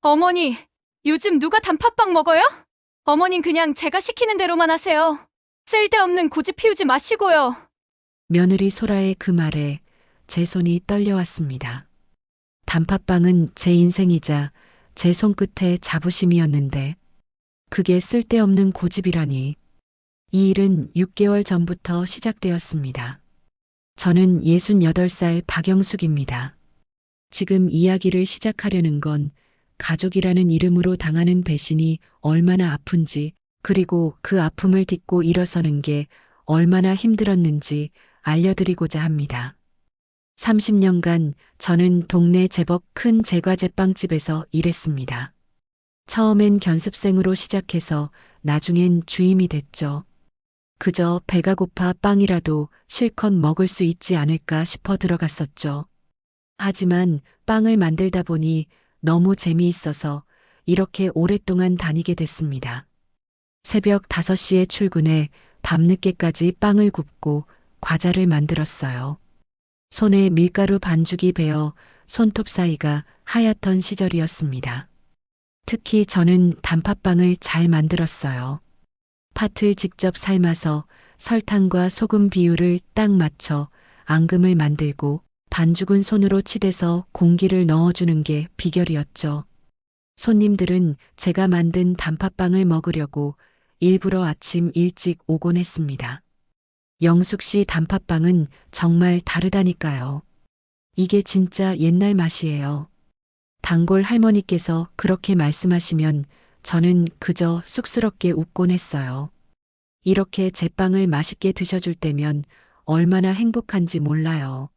어머니, 요즘 누가 단팥빵 먹어요? 어머닌 그냥 제가 시키는 대로만 하세요. 쓸데없는 고집 피우지 마시고요. 며느리 소라의 그 말에 제 손이 떨려왔습니다. 단팥빵은 제 인생이자 제 손끝의 자부심이었는데 그게 쓸데없는 고집이라니. 이 일은 6개월 전부터 시작되었습니다. 저는 68살 박영숙입니다. 지금 이야기를 시작하려는 건 가족이라는 이름으로 당하는 배신이 얼마나 아픈지, 그리고 그 아픔을 딛고 일어서는 게 얼마나 힘들었는지 알려드리고자 합니다. 30년간 저는 동네 제법 큰 제과제빵집에서 일했습니다. 처음엔 견습생으로 시작해서 나중엔 주임이 됐죠. 그저 배가 고파 빵이라도 실컷 먹을 수 있지 않을까 싶어 들어갔었죠. 하지만 빵을 만들다 보니 너무 재미있어서 이렇게 오랫동안 다니게 됐습니다. 새벽 5시에 출근해 밤늦게까지 빵을 굽고 과자를 만들었어요. 손에 밀가루 반죽이 배어 손톱 사이가 하얗던 시절이었습니다. 특히 저는 단팥빵을 잘 만들었어요. 팥을 직접 삶아서 설탕과 소금 비율을 딱 맞춰 앙금을 만들고 반죽은 손으로 치대서 공기를 넣어주는 게 비결이었죠. 손님들은 제가 만든 단팥빵을 먹으려고 일부러 아침 일찍 오곤 했습니다. 영숙 씨 단팥빵은 정말 다르다니까요. 이게 진짜 옛날 맛이에요. 단골 할머니께서 그렇게 말씀하시면 저는 그저 쑥스럽게 웃곤 했어요. 이렇게 제 빵을 맛있게 드셔줄 때면 얼마나 행복한지 몰라요.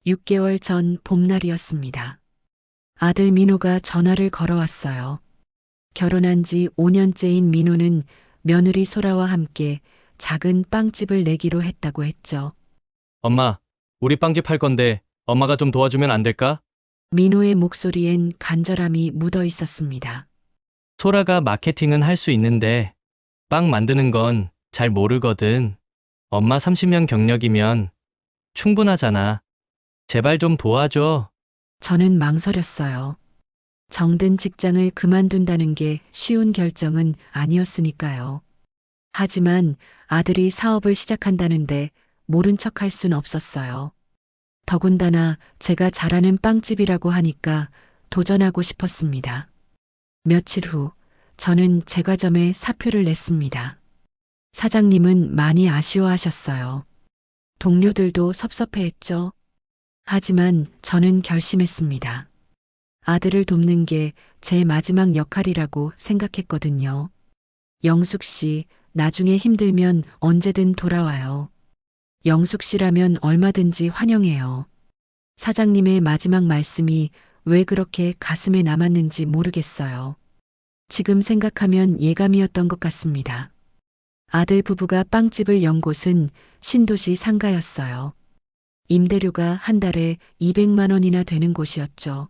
6개월 전 봄날이었습니다. 아들 민호가 전화를 걸어왔어요. 결혼한 지 5년째인 민호는 며느리 소라와 함께 작은 빵집을 내기로 했다고 했죠. 엄마, 우리 빵집 할 건데 엄마가 좀 도와주면 안 될까? 민호의 목소리엔 간절함이 묻어 있었습니다. 소라가 마케팅은 할 수 있는데 빵 만드는 건 잘 모르거든. 엄마 30년 경력이면 충분하잖아. 제발 좀 도와줘. 저는 망설였어요. 정든 직장을 그만둔다는 게 쉬운 결정은 아니었으니까요. 하지만 아들이 사업을 시작한다는데 모른 척 할 순 없었어요. 더군다나 제가 잘하는 빵집이라고 하니까 도전하고 싶었습니다. 며칠 후 저는 제과점에 사표를 냈습니다. 사장님은 많이 아쉬워하셨어요. 동료들도 섭섭해했죠. 하지만 저는 결심했습니다. 아들을 돕는 게 제 마지막 역할이라고 생각했거든요. 영숙 씨, 나중에 힘들면 언제든 돌아와요. 영숙 씨라면 얼마든지 환영해요. 사장님의 마지막 말씀이 왜 그렇게 가슴에 남았는지 모르겠어요. 지금 생각하면 예감이었던 것 같습니다. 아들 부부가 빵집을 연 곳은 신도시 상가였어요. 임대료가 한 달에 200만 원이나 되는 곳이었죠.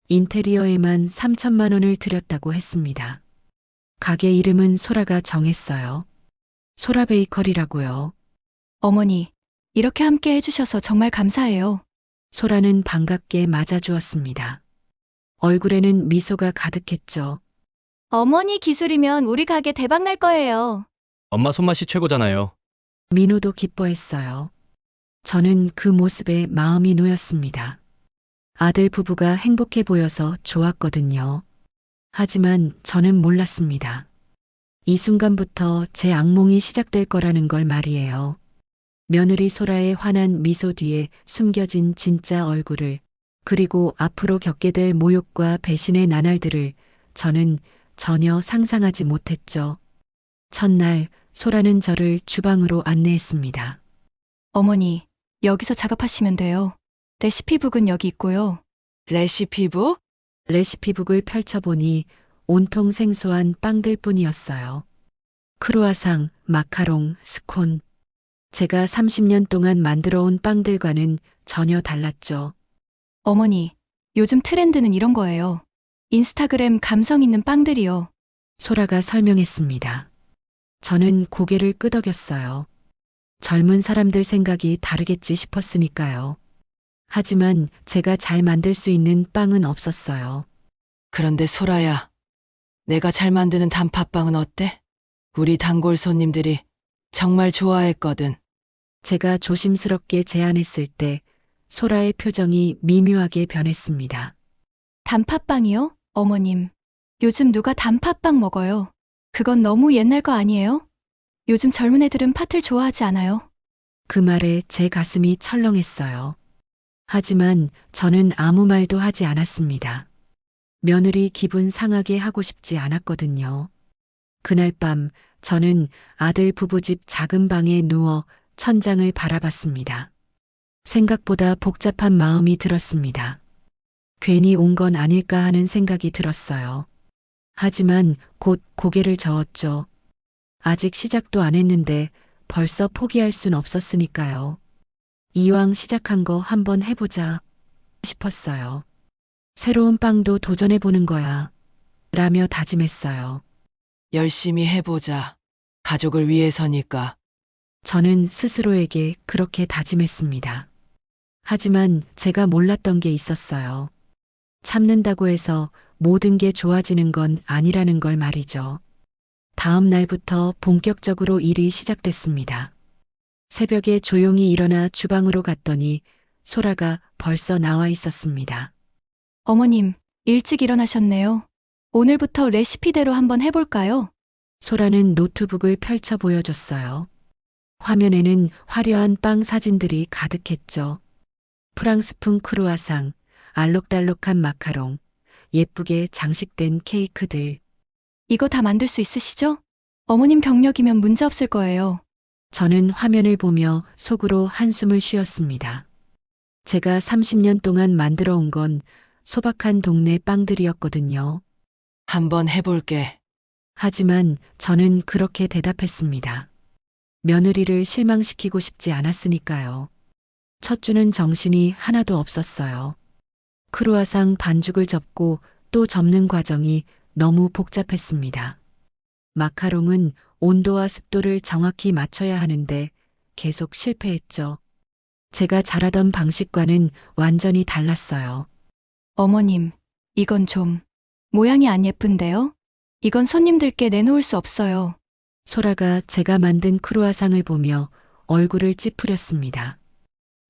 인테리어에만 3천만 원을 들였다고 했습니다. 가게 이름은 소라가 정했어요. 소라 베이커리라고요. 어머니, 이렇게 함께 해주셔서 정말 감사해요. 소라는 반갑게 맞아주었습니다. 얼굴에는 미소가 가득했죠. 어머니 기술이면 우리 가게 대박 날 거예요. 엄마 손맛이 최고잖아요. 민호도 기뻐했어요. 저는 그 모습에 마음이 놓였습니다. 아들 부부가 행복해 보여서 좋았거든요. 하지만 저는 몰랐습니다. 이 순간부터 제 악몽이 시작될 거라는 걸 말이에요. 며느리 소라의 환한 미소 뒤에 숨겨진 진짜 얼굴을, 그리고 앞으로 겪게 될 모욕과 배신의 나날들을 저는 전혀 상상하지 못했죠. 첫날 소라는 저를 주방으로 안내했습니다. 어머니, 여기서 작업하시면 돼요. 레시피북은 여기 있고요. 레시피북? 레시피북을 펼쳐보니 온통 생소한 빵들 뿐이었어요. 크루아상, 마카롱, 스콘. 제가 30년 동안 만들어온 빵들과는 전혀 달랐죠. 어머니, 요즘 트렌드는 이런 거예요. 인스타그램 감성 있는 빵들이요. 소라가 설명했습니다. 저는 고개를 끄덕였어요. 젊은 사람들 생각이 다르겠지 싶었으니까요. 하지만 제가 잘 만들 수 있는 빵은 없었어요. 그런데 소라야, 내가 잘 만드는 단팥빵은 어때? 우리 단골 손님들이 정말 좋아했거든. 제가 조심스럽게 제안했을 때 소라의 표정이 미묘하게 변했습니다. 단팥빵이요? 어머님. 요즘 누가 단팥빵 먹어요? 그건 너무 옛날 거 아니에요? 요즘 젊은 애들은 팥을 좋아하지 않아요. 그 말에 제 가슴이 철렁했어요. 하지만 저는 아무 말도 하지 않았습니다. 며느리 기분 상하게 하고 싶지 않았거든요. 그날 밤 저는 아들 부부집 작은 방에 누워 천장을 바라봤습니다. 생각보다 복잡한 마음이 들었습니다. 괜히 온 건 아닐까 하는 생각이 들었어요. 하지만 곧 고개를 저었죠. 아직 시작도 안 했는데 벌써 포기할 순 없었으니까요. 이왕 시작한 거 한번 해보자 싶었어요. 새로운 빵도 도전해보는 거야. 라며 다짐했어요. 열심히 해보자. 가족을 위해서니까. 저는 스스로에게 그렇게 다짐했습니다. 하지만 제가 몰랐던 게 있었어요. 참는다고 해서 모든 게 좋아지는 건 아니라는 걸 말이죠. 다음 날부터 본격적으로 일이 시작됐습니다. 새벽에 조용히 일어나 주방으로 갔더니 소라가 벌써 나와 있었습니다. 어머님, 일찍 일어나셨네요. 오늘부터 레시피대로 한번 해볼까요? 소라는 노트북을 펼쳐 보여줬어요. 화면에는 화려한 빵 사진들이 가득했죠. 프랑스풍 크루아상, 알록달록한 마카롱, 예쁘게 장식된 케이크들. 이거 다 만들 수 있으시죠? 어머님 경력이면 문제 없을 거예요. 저는 화면을 보며 속으로 한숨을 쉬었습니다. 제가 30년 동안 만들어 온 건 소박한 동네 빵들이었거든요. 한번 해볼게. 하지만 저는 그렇게 대답했습니다. 며느리를 실망시키고 싶지 않았으니까요. 첫 주는 정신이 하나도 없었어요. 크루아상 반죽을 접고 또 접는 과정이 너무 복잡했습니다. 마카롱은 온도와 습도를 정확히 맞춰야 하는데 계속 실패했죠. 제가 잘하던 방식과는 완전히 달랐어요. 어머님, 이건 좀 모양이 안 예쁜데요? 이건 손님들께 내놓을 수 없어요. 소라가 제가 만든 크루아상을 보며 얼굴을 찌푸렸습니다.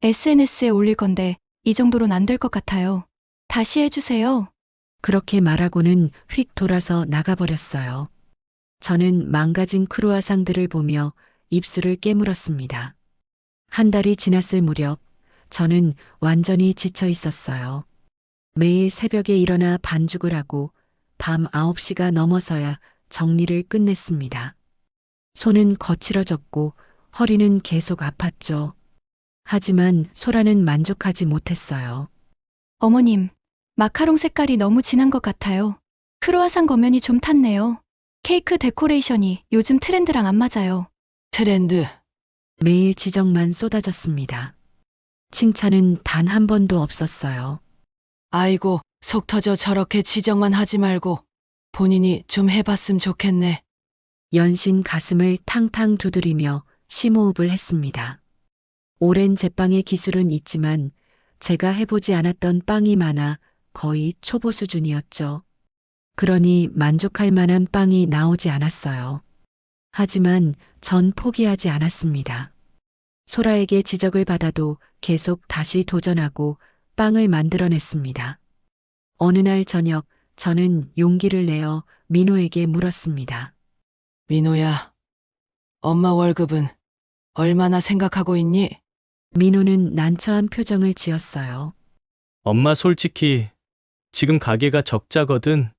SNS에 올릴 건데 이 정도로는 안 될 것 같아요. 다시 해주세요. 그렇게 말하고는 휙 돌아서 나가버렸어요. 저는 망가진 크루아상들을 보며 입술을 깨물었습니다. 한 달이 지났을 무렵 저는 완전히 지쳐 있었어요. 매일 새벽에 일어나 반죽을 하고 밤 9시가 넘어서야 정리를 끝냈습니다. 손은 거칠어졌고 허리는 계속 아팠죠. 하지만 소라는 만족하지 못했어요. 어머님, 마카롱 색깔이 너무 진한 것 같아요. 크로아상 겉면이 좀 탔네요. 케이크 데코레이션이 요즘 트렌드랑 안 맞아요. 트렌드. 매일 지적만 쏟아졌습니다. 칭찬은 단 한 번도 없었어요. 아이고, 속 터져 저렇게 지적만 하지 말고 본인이 좀 해봤음 좋겠네. 연신 가슴을 탕탕 두드리며 심호흡을 했습니다. 오랜 제빵의 기술은 있지만 제가 해보지 않았던 빵이 많아 거의 초보 수준이었죠. 그러니 만족할 만한 빵이 나오지 않았어요. 하지만 전 포기하지 않았습니다. 소라에게 지적을 받아도 계속 다시 도전하고 빵을 만들어냈습니다. 어느 날 저녁 저는 용기를 내어 민호에게 물었습니다. 민호야, 엄마 월급은 얼마나 생각하고 있니? 민호는 난처한 표정을 지었어요. 엄마 솔직히 지금 가게가 적자거든.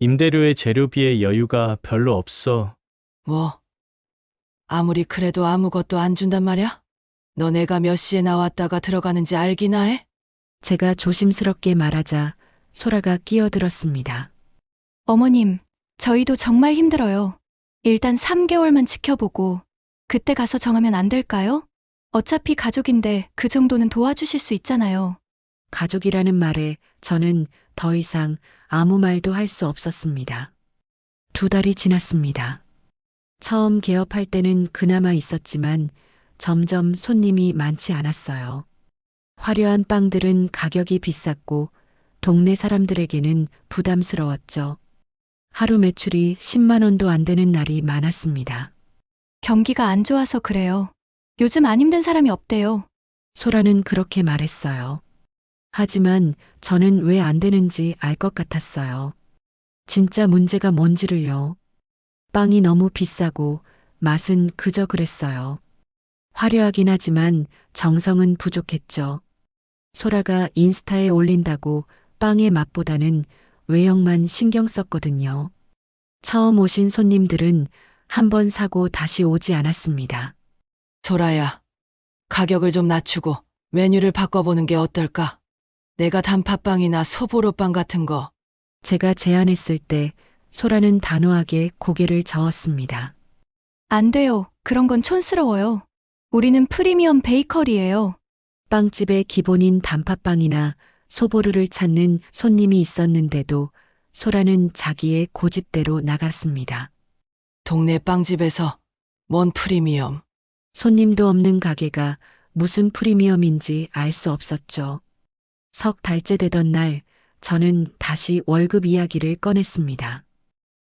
임대료에 재료비에 여유가 별로 없어. 뭐, 아무리 그래도 아무것도 안 준단 말이야? 너네가 몇 시에 나왔다가 들어가는지 알기나 해? 제가 조심스럽게 말하자 소라가 끼어들었습니다. 어머님, 저희도 정말 힘들어요. 일단 3개월만 지켜보고 그때 가서 정하면 안 될까요? 어차피 가족인데 그 정도는 도와주실 수 있잖아요. 가족이라는 말에 저는 더 이상 아무 말도 할 수 없었습니다. 2달이 지났습니다. 처음 개업할 때는 그나마 있었지만 점점 손님이 많지 않았어요. 화려한 빵들은 가격이 비쌌고 동네 사람들에게는 부담스러웠죠. 하루 매출이 10만 원도 안 되는 날이 많았습니다. 경기가 안 좋아서 그래요. 요즘 안 힘든 사람이 없대요. 소라는 그렇게 말했어요. 하지만 저는 왜 안 되는지 알 것 같았어요. 진짜 문제가 뭔지를요. 빵이 너무 비싸고 맛은 그저 그랬어요. 화려하긴 하지만 정성은 부족했죠. 소라가 인스타에 올린다고 빵의 맛보다는 외형만 신경 썼거든요. 처음 오신 손님들은 한 번 사고 다시 오지 않았습니다. 소라야, 가격을 좀 낮추고 메뉴를 바꿔보는 게 어떨까? 내가 단팥빵이나 소보로빵 같은 거. 제가 제안했을 때 소라는 단호하게 고개를 저었습니다. 안 돼요. 그런 건 촌스러워요. 우리는 프리미엄 베이커리예요. 빵집의 기본인 단팥빵이나 소보루를 찾는 손님이 있었는데도 소라는 자기의 고집대로 나갔습니다. 동네 빵집에서 뭔 프리미엄. 손님도 없는 가게가 무슨 프리미엄인지 알 수 없었죠. 석 달째 되던 날 저는 다시 월급 이야기를 꺼냈습니다.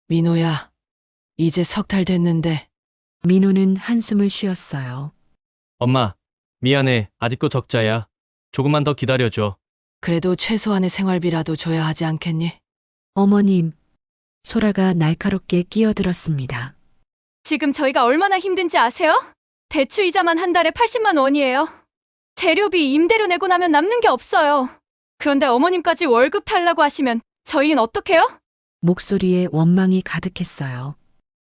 민호야, 이제 석 달 됐는데 민호는 한숨을 쉬었어요. 엄마, 미안해. 아직도 적자야. 조금만 더 기다려줘. 그래도 최소한의 생활비라도 줘야 하지 않겠니? 어머님, 소라가 날카롭게 끼어들었습니다. 지금 저희가 얼마나 힘든지 아세요? 대출 이자만 한 달에 80만 원이에요. 재료비, 임대료 내고 나면 남는 게 없어요. 그런데 어머님까지 월급 달라고 하시면 저희는 어떡해요? 목소리에 원망이 가득했어요.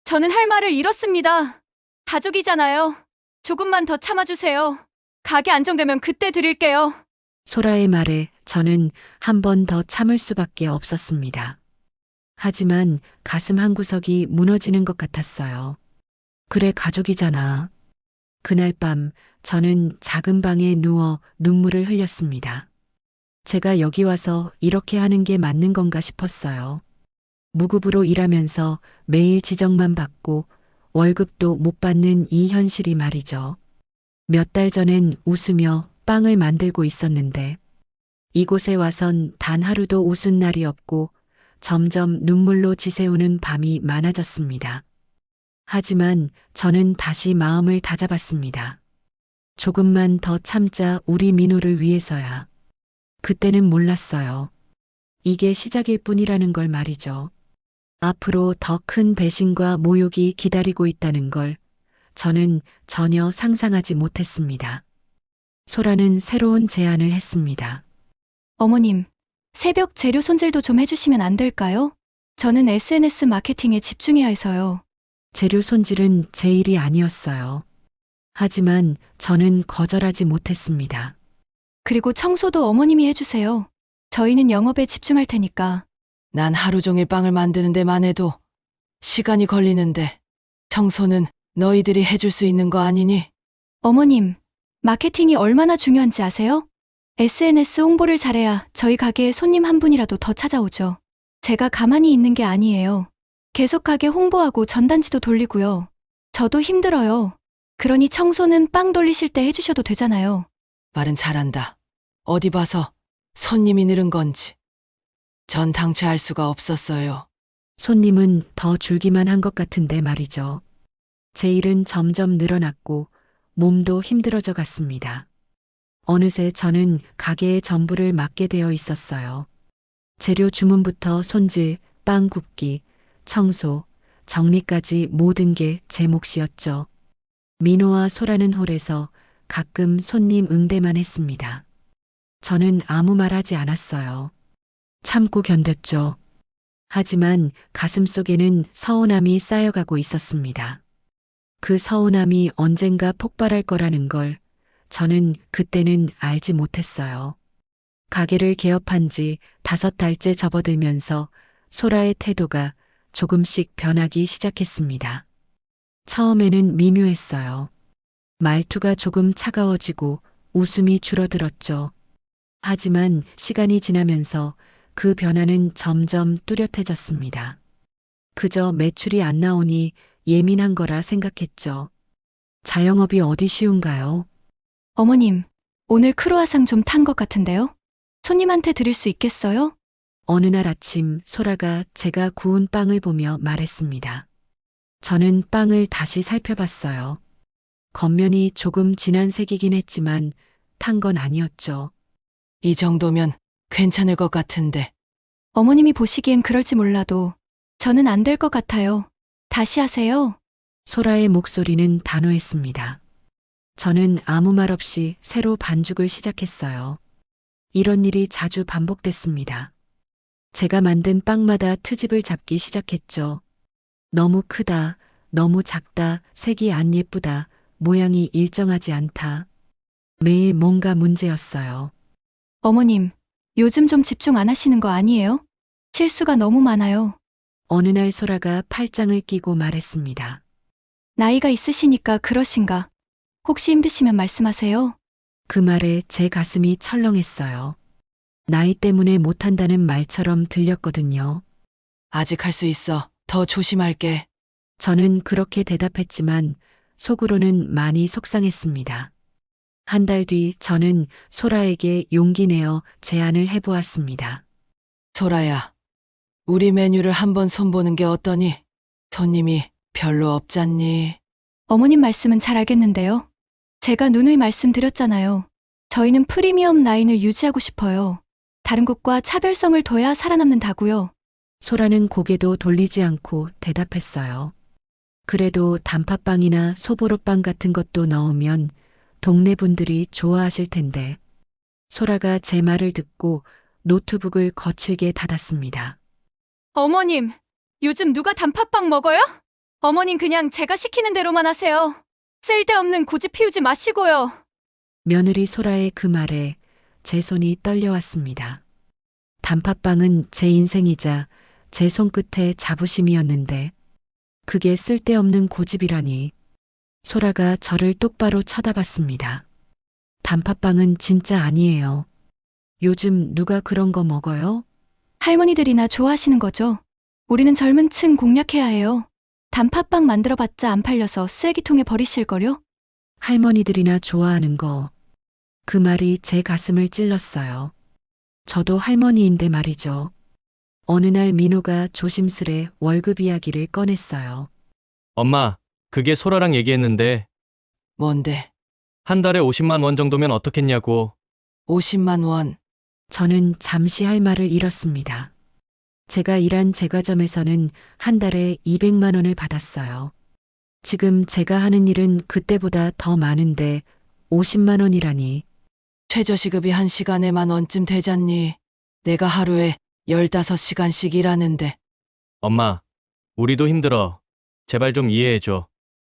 저는 할 말을 잃었습니다. 가족이잖아요. 조금만 더 참아주세요. 가게 안정되면 그때 드릴게요. 소라의 말에 저는 한 번 더 참을 수밖에 없었습니다. 하지만 가슴 한구석이 무너지는 것 같았어요. 그래, 가족이잖아. 그날 밤 저는 작은 방에 누워 눈물을 흘렸습니다. 제가 여기 와서 이렇게 하는 게 맞는 건가 싶었어요. 무급으로 일하면서 매일 지적만 받고 월급도 못 받는 이 현실이 말이죠. 몇 달 전엔 웃으며 빵을 만들고 있었는데 이곳에 와선 단 하루도 웃은 날이 없고 점점 눈물로 지새우는 밤이 많아졌습니다. 하지만 저는 다시 마음을 다잡았습니다. 조금만 더 참자, 우리 민호를 위해서야. 그때는 몰랐어요. 이게 시작일 뿐이라는 걸 말이죠. 앞으로 더 큰 배신과 모욕이 기다리고 있다는 걸 저는 전혀 상상하지 못했습니다. 소라는 새로운 제안을 했습니다. 어머님, 새벽 재료 손질도 좀 해주시면 안 될까요? 저는 SNS 마케팅에 집중해야 해서요. 재료 손질은 제 일이 아니었어요. 하지만 저는 거절하지 못했습니다. 그리고 청소도 어머님이 해주세요. 저희는 영업에 집중할 테니까. 난 하루 종일 빵을 만드는 데만 해도 시간이 걸리는데 청소는 너희들이 해줄 수 있는 거 아니니? 어머님, 마케팅이 얼마나 중요한지 아세요? SNS 홍보를 잘해야 저희 가게에 손님 한 분이라도 더 찾아오죠. 제가 가만히 있는 게 아니에요. 계속 가게 홍보하고 전단지도 돌리고요. 저도 힘들어요. 그러니 청소는 빵 돌리실 때 해주셔도 되잖아요. 말은 잘한다. 어디 봐서 손님이 늘은 건지. 전 당최 알 수가 없었어요. 손님은 더 줄기만 한 것 같은데 말이죠. 제 일은 점점 늘어났고 몸도 힘들어져 갔습니다. 어느새 저는 가게의 전부를 맡게 되어 있었어요. 재료 주문부터 손질, 빵 굽기, 청소, 정리까지 모든 게 제 몫이었죠. 민호와 소라는 홀에서 가끔 손님 응대만 했습니다. 저는 아무 말 하지 않았어요. 참고 견뎠죠. 하지만 가슴속에는 서운함이 쌓여가고 있었습니다. 그 서운함이 언젠가 폭발할 거라는 걸 저는 그때는 알지 못했어요. 가게를 개업한 지 5달째 접어들면서 소라의 태도가 조금씩 변하기 시작했습니다. 처음에는 미묘했어요. 말투가 조금 차가워지고 웃음이 줄어들었죠. 하지만 시간이 지나면서 그 변화는 점점 뚜렷해졌습니다. 그저 매출이 안 나오니 예민한 거라 생각했죠. 자영업이 어디 쉬운가요? 어머님, 오늘 크로아상 좀 탄 것 같은데요? 손님한테 드릴 수 있겠어요? 어느 날 아침 소라가 제가 구운 빵을 보며 말했습니다. 저는 빵을 다시 살펴봤어요. 겉면이 조금 진한 색이긴 했지만 탄 건 아니었죠. 이 정도면 괜찮을 것 같은데. 어머님이 보시기엔 그럴지 몰라도 저는 안 될 것 같아요. 다시 하세요. 소라의 목소리는 단호했습니다. 저는 아무 말 없이 새로 반죽을 시작했어요. 이런 일이 자주 반복됐습니다. 제가 만든 빵마다 트집을 잡기 시작했죠. 너무 크다, 너무 작다, 색이 안 예쁘다, 모양이 일정하지 않다. 매일 뭔가 문제였어요. 어머님, 요즘 좀 집중 안 하시는 거 아니에요? 실수가 너무 많아요. 어느 날 소라가 팔짱을 끼고 말했습니다. 나이가 있으시니까 그러신가? 혹시 힘드시면 말씀하세요. 그 말에 제 가슴이 철렁했어요. 나이 때문에 못한다는 말처럼 들렸거든요. 아직 할 수 있어. 더 조심할게. 저는 그렇게 대답했지만 속으로는 많이 속상했습니다. 한 달 뒤 저는 소라에게 용기 내어 제안을 해보았습니다. 소라야, 우리 메뉴를 한번 손보는 게 어떠니? 손님이 별로 없잖니? 어머님 말씀은 잘 알겠는데요. 제가 누누이 말씀드렸잖아요. 저희는 프리미엄 라인을 유지하고 싶어요. 다른 곳과 차별성을 둬야 살아남는다고요. 소라는 고개도 돌리지 않고 대답했어요. 그래도 단팥빵이나 소보로빵 같은 것도 넣으면 동네 분들이 좋아하실 텐데. 소라가 제 말을 듣고 노트북을 거칠게 닫았습니다. 어머님, 요즘 누가 단팥빵 먹어요? 어머님 그냥 제가 시키는 대로만 하세요. 쓸데없는 고집 피우지 마시고요. 며느리 소라의 그 말에 제 손이 떨려왔습니다. 단팥빵은 제 인생이자 제 손끝의 자부심이었는데 그게 쓸데없는 고집이라니. 소라가 저를 똑바로 쳐다봤습니다. 단팥빵은 진짜 아니에요. 요즘 누가 그런 거 먹어요? 할머니들이나 좋아하시는 거죠? 우리는 젊은 층 공략해야 해요. 단팥빵 만들어봤자 안 팔려서 쓰레기통에 버리실걸요? 할머니들이나 좋아하는 거. 그 말이 제 가슴을 찔렀어요. 저도 할머니인데 말이죠. 어느 날 민호가 조심스레 월급 이야기를 꺼냈어요. 엄마, 그게 소라랑 얘기했는데 뭔데? 한 달에 50만 원 정도면 어떻겠냐고. 50만 원. 저는 잠시 할 말을 잃었습니다. 제가 일한 제과점에서는 한 달에 200만 원을 받았어요. 지금 제가 하는 일은 그때보다 더 많은데 50만 원이라니. 최저시급이 한 시간에 10,000원쯤 되잖니? 내가 하루에 15시간씩 일하는데. 엄마, 우리도 힘들어. 제발 좀 이해해줘.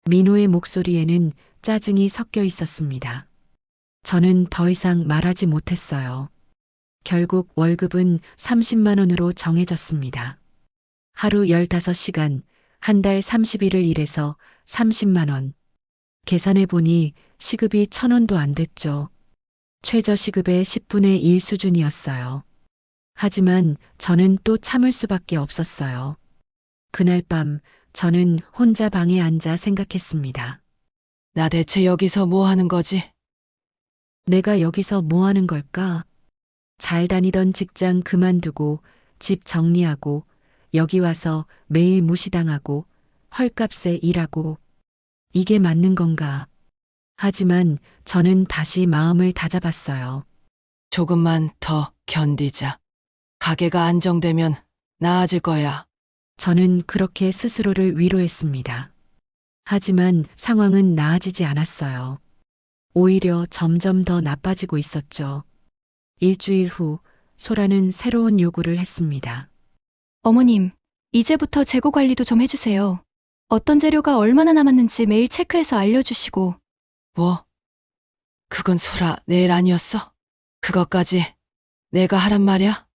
민호의 목소리에는 짜증이 섞여 있었습니다. 저는 더 이상 말하지 못했어요. 결국 월급은 30만 원으로 정해졌습니다. 하루 15시간, 한 달 30일을 일해서 30만 원. 계산해 보니 시급이 1,000원도 안 됐죠. 최저시급의 10분의 1 수준이었어요. 하지만 저는 또 참을 수밖에 없었어요. 그날 밤 저는 혼자 방에 앉아 생각했습니다. 나 대체 여기서 뭐 하는 거지? 내가 여기서 뭐 하는 걸까? 잘 다니던 직장 그만두고 집 정리하고 여기 와서 매일 무시당하고 헐값에 일하고 이게 맞는 건가? 하지만 저는 다시 마음을 다잡았어요. 조금만 더 견디자. 가게가 안정되면 나아질 거야. 저는 그렇게 스스로를 위로했습니다. 하지만 상황은 나아지지 않았어요. 오히려 점점 더 나빠지고 있었죠. 일주일 후 소라는 새로운 요구를 했습니다. 어머님, 이제부터 재고 관리도 좀 해주세요. 어떤 재료가 얼마나 남았는지 매일 체크해서 알려주시고. 뭐? 그건 소라 내 일 아니었어? 그것까지 내가 하란 말이야?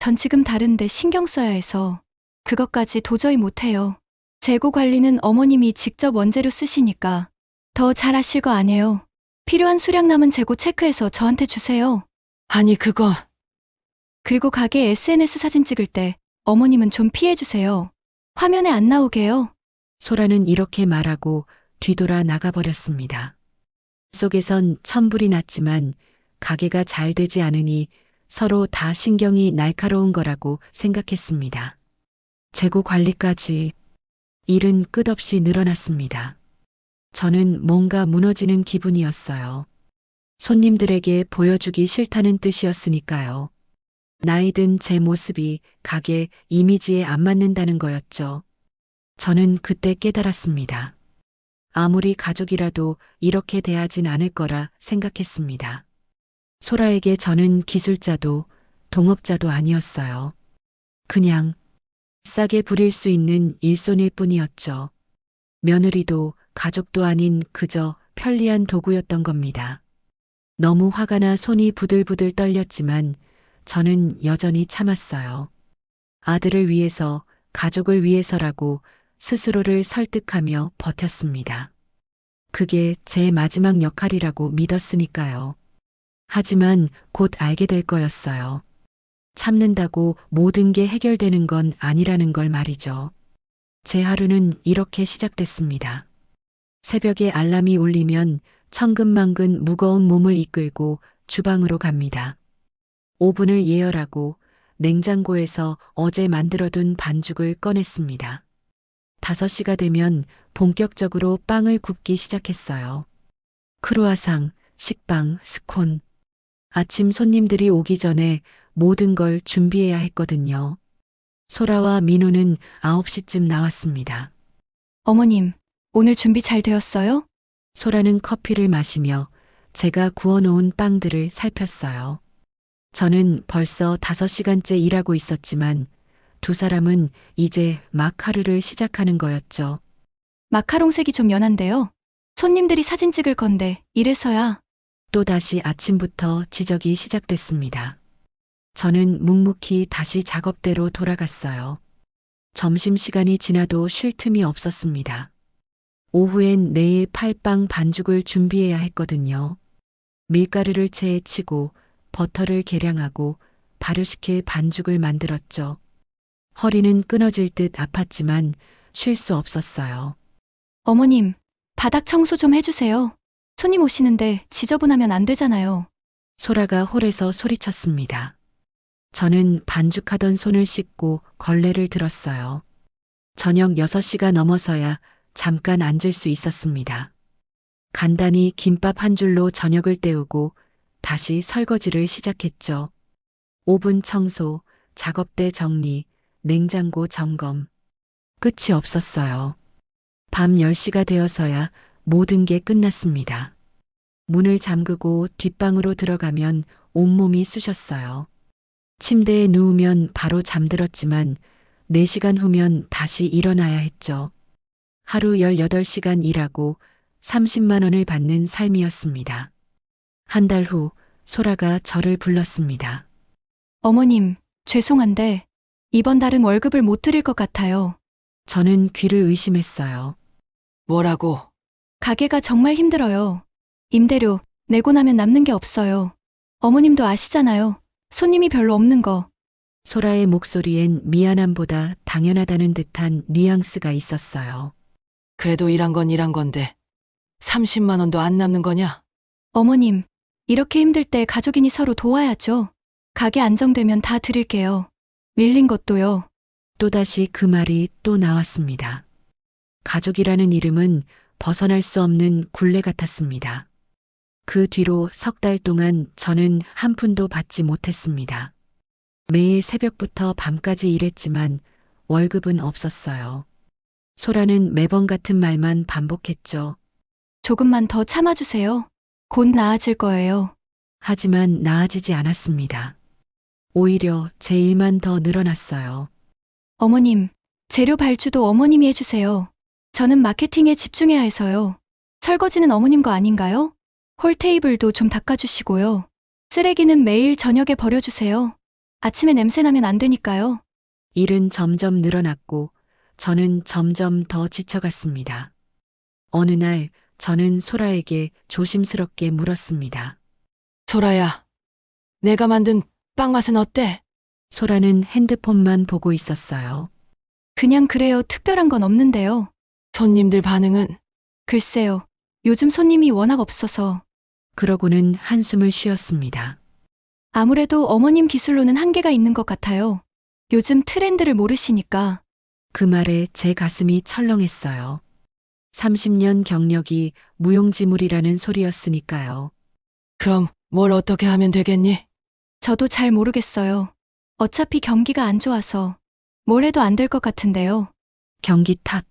전 지금 다른데 신경 써야 해서 그것까지 도저히 못해요. 재고 관리는 어머님이 직접 원재료 쓰시니까 더 잘 아실 거 아니에요. 필요한 수량 남은 재고 체크해서 저한테 주세요. 아니 그거 그리고 가게 SNS 사진 찍을 때 어머님은 좀 피해주세요. 화면에 안 나오게요. 소라는 이렇게 말하고 뒤돌아 나가버렸습니다. 속에선 천불이 났지만 가게가 잘 되지 않으니 서로 다 신경이 날카로운 거라고 생각했습니다. 재고 관리까지 일은 끝없이 늘어났습니다. 저는 뭔가 무너지는 기분이었어요. 손님들에게 보여주기 싫다는 뜻이었으니까요. 나이든 제 모습이 가게 이미지에 안 맞는다는 거였죠. 저는 그때 깨달았습니다. 아무리 가족이라도 이렇게 대하진 않을 거라 생각했습니다. 소라에게 저는 기술자도 동업자도 아니었어요. 그냥 싸게 부릴 수 있는 일손일 뿐이었죠. 며느리도 가족도 아닌 그저 편리한 도구였던 겁니다. 너무 화가 나 손이 부들부들 떨렸지만 저는 여전히 참았어요. 아들을 위해서, 가족을 위해서라고 스스로를 설득하며 버텼습니다. 그게 제 마지막 역할이라고 믿었으니까요. 하지만 곧 알게 될 거였어요. 참는다고 모든 게 해결되는 건 아니라는 걸 말이죠. 제 하루는 이렇게 시작됐습니다. 새벽에 알람이 울리면 천근만근 무거운 몸을 이끌고 주방으로 갑니다. 오븐을 예열하고 냉장고에서 어제 만들어둔 반죽을 꺼냈습니다. 5시가 되면 본격적으로 빵을 굽기 시작했어요. 크루아상, 식빵, 스콘. 아침 손님들이 오기 전에 모든 걸 준비해야 했거든요. 소라와 민호는 9시쯤 나왔습니다. 어머님, 오늘 준비 잘 되었어요? 소라는 커피를 마시며 제가 구워놓은 빵들을 살폈어요. 저는 벌써 5시간째 일하고 있었지만 두 사람은 이제 막 하루를 시작하는 거였죠. 마카롱색이 좀 연한데요. 손님들이 사진 찍을 건데 이래서야. 또다시 아침부터 지적이 시작됐습니다. 저는 묵묵히 다시 작업대로 돌아갔어요. 점심시간이 지나도 쉴 틈이 없었습니다. 오후엔 내일 팔빵 반죽을 준비해야 했거든요. 밀가루를 체에 치고 버터를 계량하고 발효시킬 반죽을 만들었죠. 허리는 끊어질 듯 아팠지만 쉴 수 없었어요. 어머님, 바닥 청소 좀 해주세요. 손님 오시는데 지저분하면 안 되잖아요. 소라가 홀에서 소리쳤습니다. 저는 반죽하던 손을 씻고 걸레를 들었어요. 저녁 6시가 넘어서야 잠깐 앉을 수 있었습니다. 간단히 김밥 한 줄로 저녁을 때우고 다시 설거지를 시작했죠. 오븐 청소, 작업대 정리, 냉장고 점검. 끝이 없었어요. 밤 10시가 되어서야 모든 게 끝났습니다. 문을 잠그고 뒷방으로 들어가면 온몸이 쑤셨어요. 침대에 누우면 바로 잠들었지만 4시간 후면 다시 일어나야 했죠. 하루 18시간 일하고 30만 원을 받는 삶이었습니다. 한 달 후 소라가 저를 불렀습니다. 어머님, 죄송한데 이번 달은 월급을 못 드릴 것 같아요. 저는 귀를 의심했어요. 뭐라고? 가게가 정말 힘들어요. 임대료 내고 나면 남는 게 없어요. 어머님도 아시잖아요. 손님이 별로 없는 거. 소라의 목소리엔 미안함보다 당연하다는 듯한 뉘앙스가 있었어요. 그래도 일한 건 일한 건데 30만 원도 안 남는 거냐? 어머님, 이렇게 힘들 때 가족이니 서로 도와야죠. 가게 안정되면 다 드릴게요. 밀린 것도요. 또다시 그 말이 또 나왔습니다. 가족이라는 이름은 벗어날 수 없는 굴레 같았습니다. 그 뒤로 3달 동안 저는 한 푼도 받지 못했습니다. 매일 새벽부터 밤까지 일했지만 월급은 없었어요. 소라는 매번 같은 말만 반복했죠. 조금만 더 참아주세요. 곧 나아질 거예요. 하지만 나아지지 않았습니다. 오히려 제 일만 더 늘어났어요. 어머님, 재료 발주도 어머님이 해주세요. 저는 마케팅에 집중해야 해서요. 설거지는 어머님 거 아닌가요? 홀 테이블도 좀 닦아주시고요. 쓰레기는 매일 저녁에 버려주세요. 아침에 냄새 나면 안 되니까요. 일은 점점 늘어났고 저는 점점 더 지쳐갔습니다. 어느 날 저는 소라에게 조심스럽게 물었습니다. 소라야, 내가 만든 빵 맛은 어때? 소라는 핸드폰만 보고 있었어요. 그냥 그래요. 특별한 건 없는데요. 손님들 반응은? 글쎄요. 요즘 손님이 워낙 없어서. 그러고는 한숨을 쉬었습니다. 아무래도 어머님 기술로는 한계가 있는 것 같아요. 요즘 트렌드를 모르시니까. 그 말에 제 가슴이 철렁했어요. 30년 경력이 무용지물이라는 소리였으니까요. 그럼 뭘 어떻게 하면 되겠니? 저도 잘 모르겠어요. 어차피 경기가 안 좋아서 뭘 해도 안 될 것 같은데요. 경기 탓.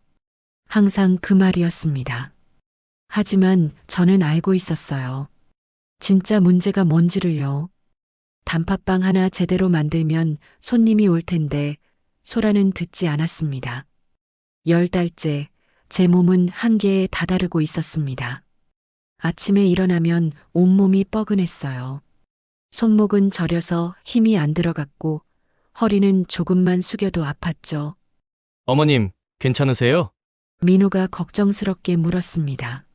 항상 그 말이었습니다. 하지만 저는 알고 있었어요. 진짜 문제가 뭔지를요. 단팥빵 하나 제대로 만들면 손님이 올 텐데 소라는 듣지 않았습니다. 10달째 제 몸은 한계에 다다르고 있었습니다. 아침에 일어나면 온몸이 뻐근했어요. 손목은 저려서 힘이 안 들어갔고 허리는 조금만 숙여도 아팠죠. 어머님, 괜찮으세요? 민호가 걱정스럽게 물었습니다.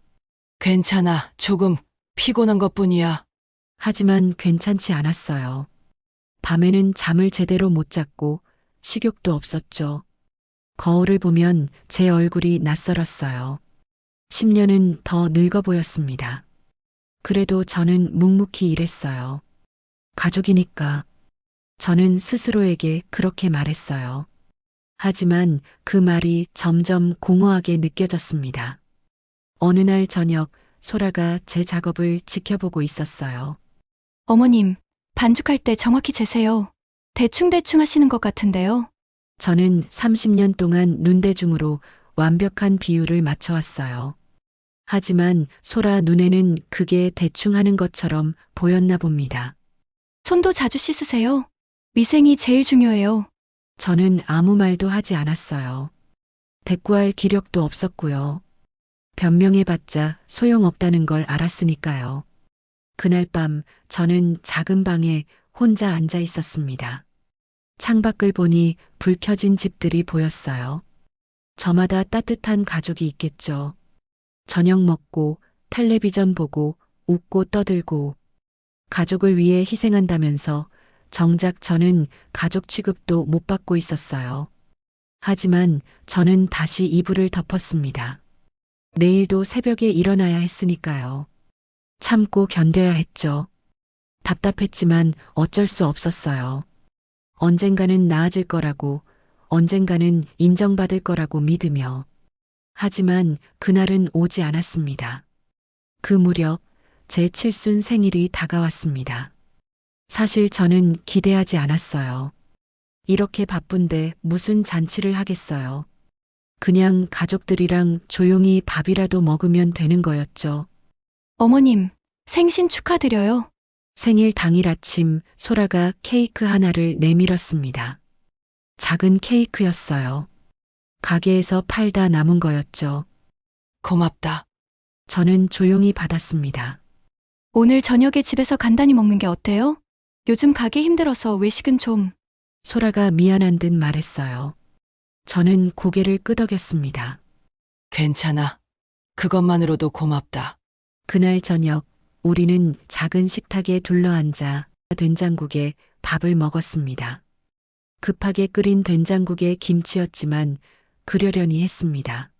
괜찮아. 조금 피곤한 것뿐이야. 하지만 괜찮지 않았어요. 밤에는 잠을 제대로 못 잤고 식욕도 없었죠. 거울을 보면 제 얼굴이 낯설었어요. 10년은 더 늙어 보였습니다. 그래도 저는 묵묵히 일했어요. 가족이니까. 저는 스스로에게 그렇게 말했어요. 하지만 그 말이 점점 공허하게 느껴졌습니다. 어느 날 저녁 소라가 제 작업을 지켜보고 있었어요. 어머님, 반죽할 때 정확히 재세요. 대충대충 하시는 것 같은데요. 저는 30년 동안 눈대중으로 완벽한 비율을 맞춰왔어요. 하지만 소라 눈에는 그게 대충 하는 것처럼 보였나 봅니다. 손도 자주 씻으세요. 위생이 제일 중요해요. 저는 아무 말도 하지 않았어요. 대꾸할 기력도 없었고요. 변명해봤자 소용없다는 걸 알았으니까요. 그날 밤 저는 작은 방에 혼자 앉아 있었습니다. 창밖을 보니 불 켜진 집들이 보였어요. 저마다 따뜻한 가족이 있겠죠. 저녁 먹고 텔레비전 보고 웃고 떠들고 가족을 위해 희생한다면서 정작 저는 가족 취급도 못 받고 있었어요. 하지만 저는 다시 이불을 덮었습니다. 내일도 새벽에 일어나야 했으니까요. 참고 견뎌야 했죠. 답답했지만 어쩔 수 없었어요. 언젠가는 나아질 거라고, 언젠가는 인정받을 거라고 믿으며. 하지만 그날은 오지 않았습니다. 그 무렵 제 칠순 생일이 다가왔습니다. 사실 저는 기대하지 않았어요. 이렇게 바쁜데 무슨 잔치를 하겠어요. 그냥 가족들이랑 조용히 밥이라도 먹으면 되는 거였죠. 어머님, 생신 축하드려요. 생일 당일 아침 소라가 케이크 하나를 내밀었습니다. 작은 케이크였어요. 가게에서 팔다 남은 거였죠. 고맙다. 저는 조용히 받았습니다. 오늘 저녁에 집에서 간단히 먹는 게 어때요? 요즘 가기 힘들어서 외식은 좀. 소라가 미안한 듯 말했어요. 저는 고개를 끄덕였습니다. 괜찮아. 그것만으로도 고맙다. 그날 저녁 우리는 작은 식탁에 둘러앉아 된장국에 밥을 먹었습니다. 급하게 끓인 된장국에 김치였지만 그러려니 했습니다.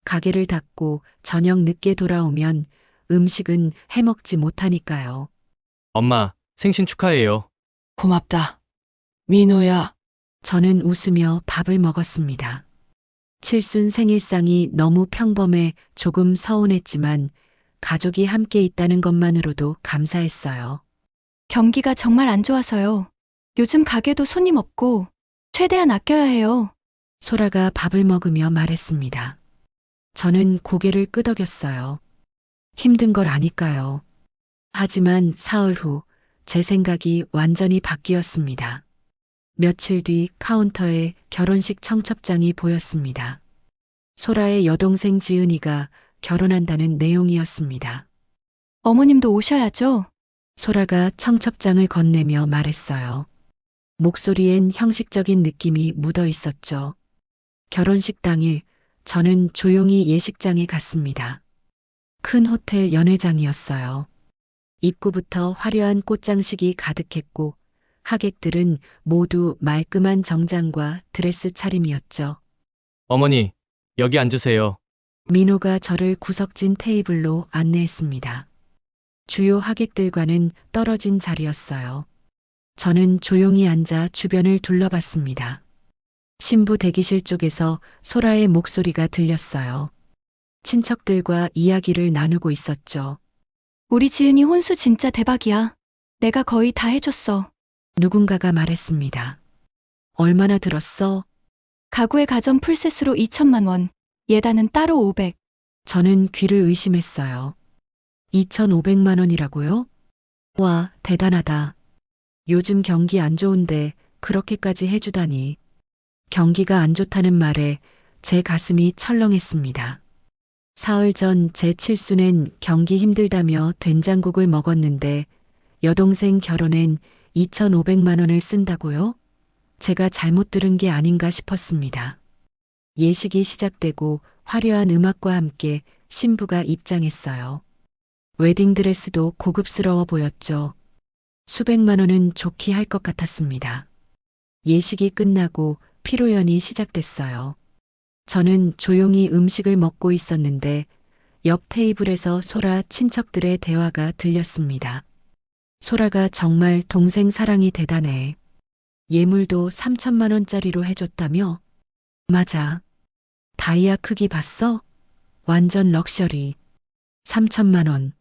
가게를 닫고 저녁 늦게 돌아오면 음식은 해먹지 못하니까요. 엄마, 생신 축하해요. 고맙다. 민호야, 저는 웃으며 밥을 먹었습니다. 칠순 생일상이 너무 평범해 조금 서운했지만 가족이 함께 있다는 것만으로도 감사했어요. 경기가 정말 안 좋아서요. 요즘 가게도 손님 없고 최대한 아껴야 해요. 소라가 밥을 먹으며 말했습니다. 저는 고개를 끄덕였어요. 힘든 걸 아니까요. 하지만 사흘 후 제 생각이 완전히 바뀌었습니다. 며칠 뒤 카운터에 결혼식 청첩장이 보였습니다. 소라의 여동생 지은이가 결혼한다는 내용이었습니다. 어머님도 오셔야죠. 소라가 청첩장을 건네며 말했어요. 목소리엔 형식적인 느낌이 묻어 있었죠. 결혼식 당일 저는 조용히 예식장에 갔습니다. 큰 호텔 연회장이었어요. 입구부터 화려한 꽃장식이 가득했고 하객들은 모두 말끔한 정장과 드레스 차림이었죠. 어머니, 여기 앉으세요. 민호가 저를 구석진 테이블로 안내했습니다. 주요 하객들과는 떨어진 자리였어요. 저는 조용히 앉아 주변을 둘러봤습니다. 신부 대기실 쪽에서 소라의 목소리가 들렸어요. 친척들과 이야기를 나누고 있었죠. 우리 지은이 혼수 진짜 대박이야. 내가 거의 다 해줬어. 누군가가 말했습니다. 얼마나 들었어? 가구의 가전 풀셋으로 2천만 원. 예단은 따로 500. 저는 귀를 의심했어요. 2,500만 원이라고요? 와, 대단하다. 요즘 경기 안 좋은데 그렇게까지 해주다니. 경기가 안 좋다는 말에 제 가슴이 철렁했습니다. 사흘 전 제 칠순엔 경기 힘들다며 된장국을 먹었는데 여동생 결혼엔 2,500만 원을 쓴다고요? 제가 잘못 들은 게 아닌가 싶었습니다. 예식이 시작되고 화려한 음악과 함께 신부가 입장했어요. 웨딩드레스도 고급스러워 보였죠. 수백만 원은 좋게 할 것 같았습니다. 예식이 끝나고 피로연이 시작됐어요. 저는 조용히 음식을 먹고 있었는데 옆 테이블에서 소라 친척들의 대화가 들렸습니다. 소라가 정말 동생 사랑이 대단해. 예물도 3천만 원짜리로 해줬다며? 맞아. 다이아 크기 봤어? 완전 럭셔리. 3천만 원.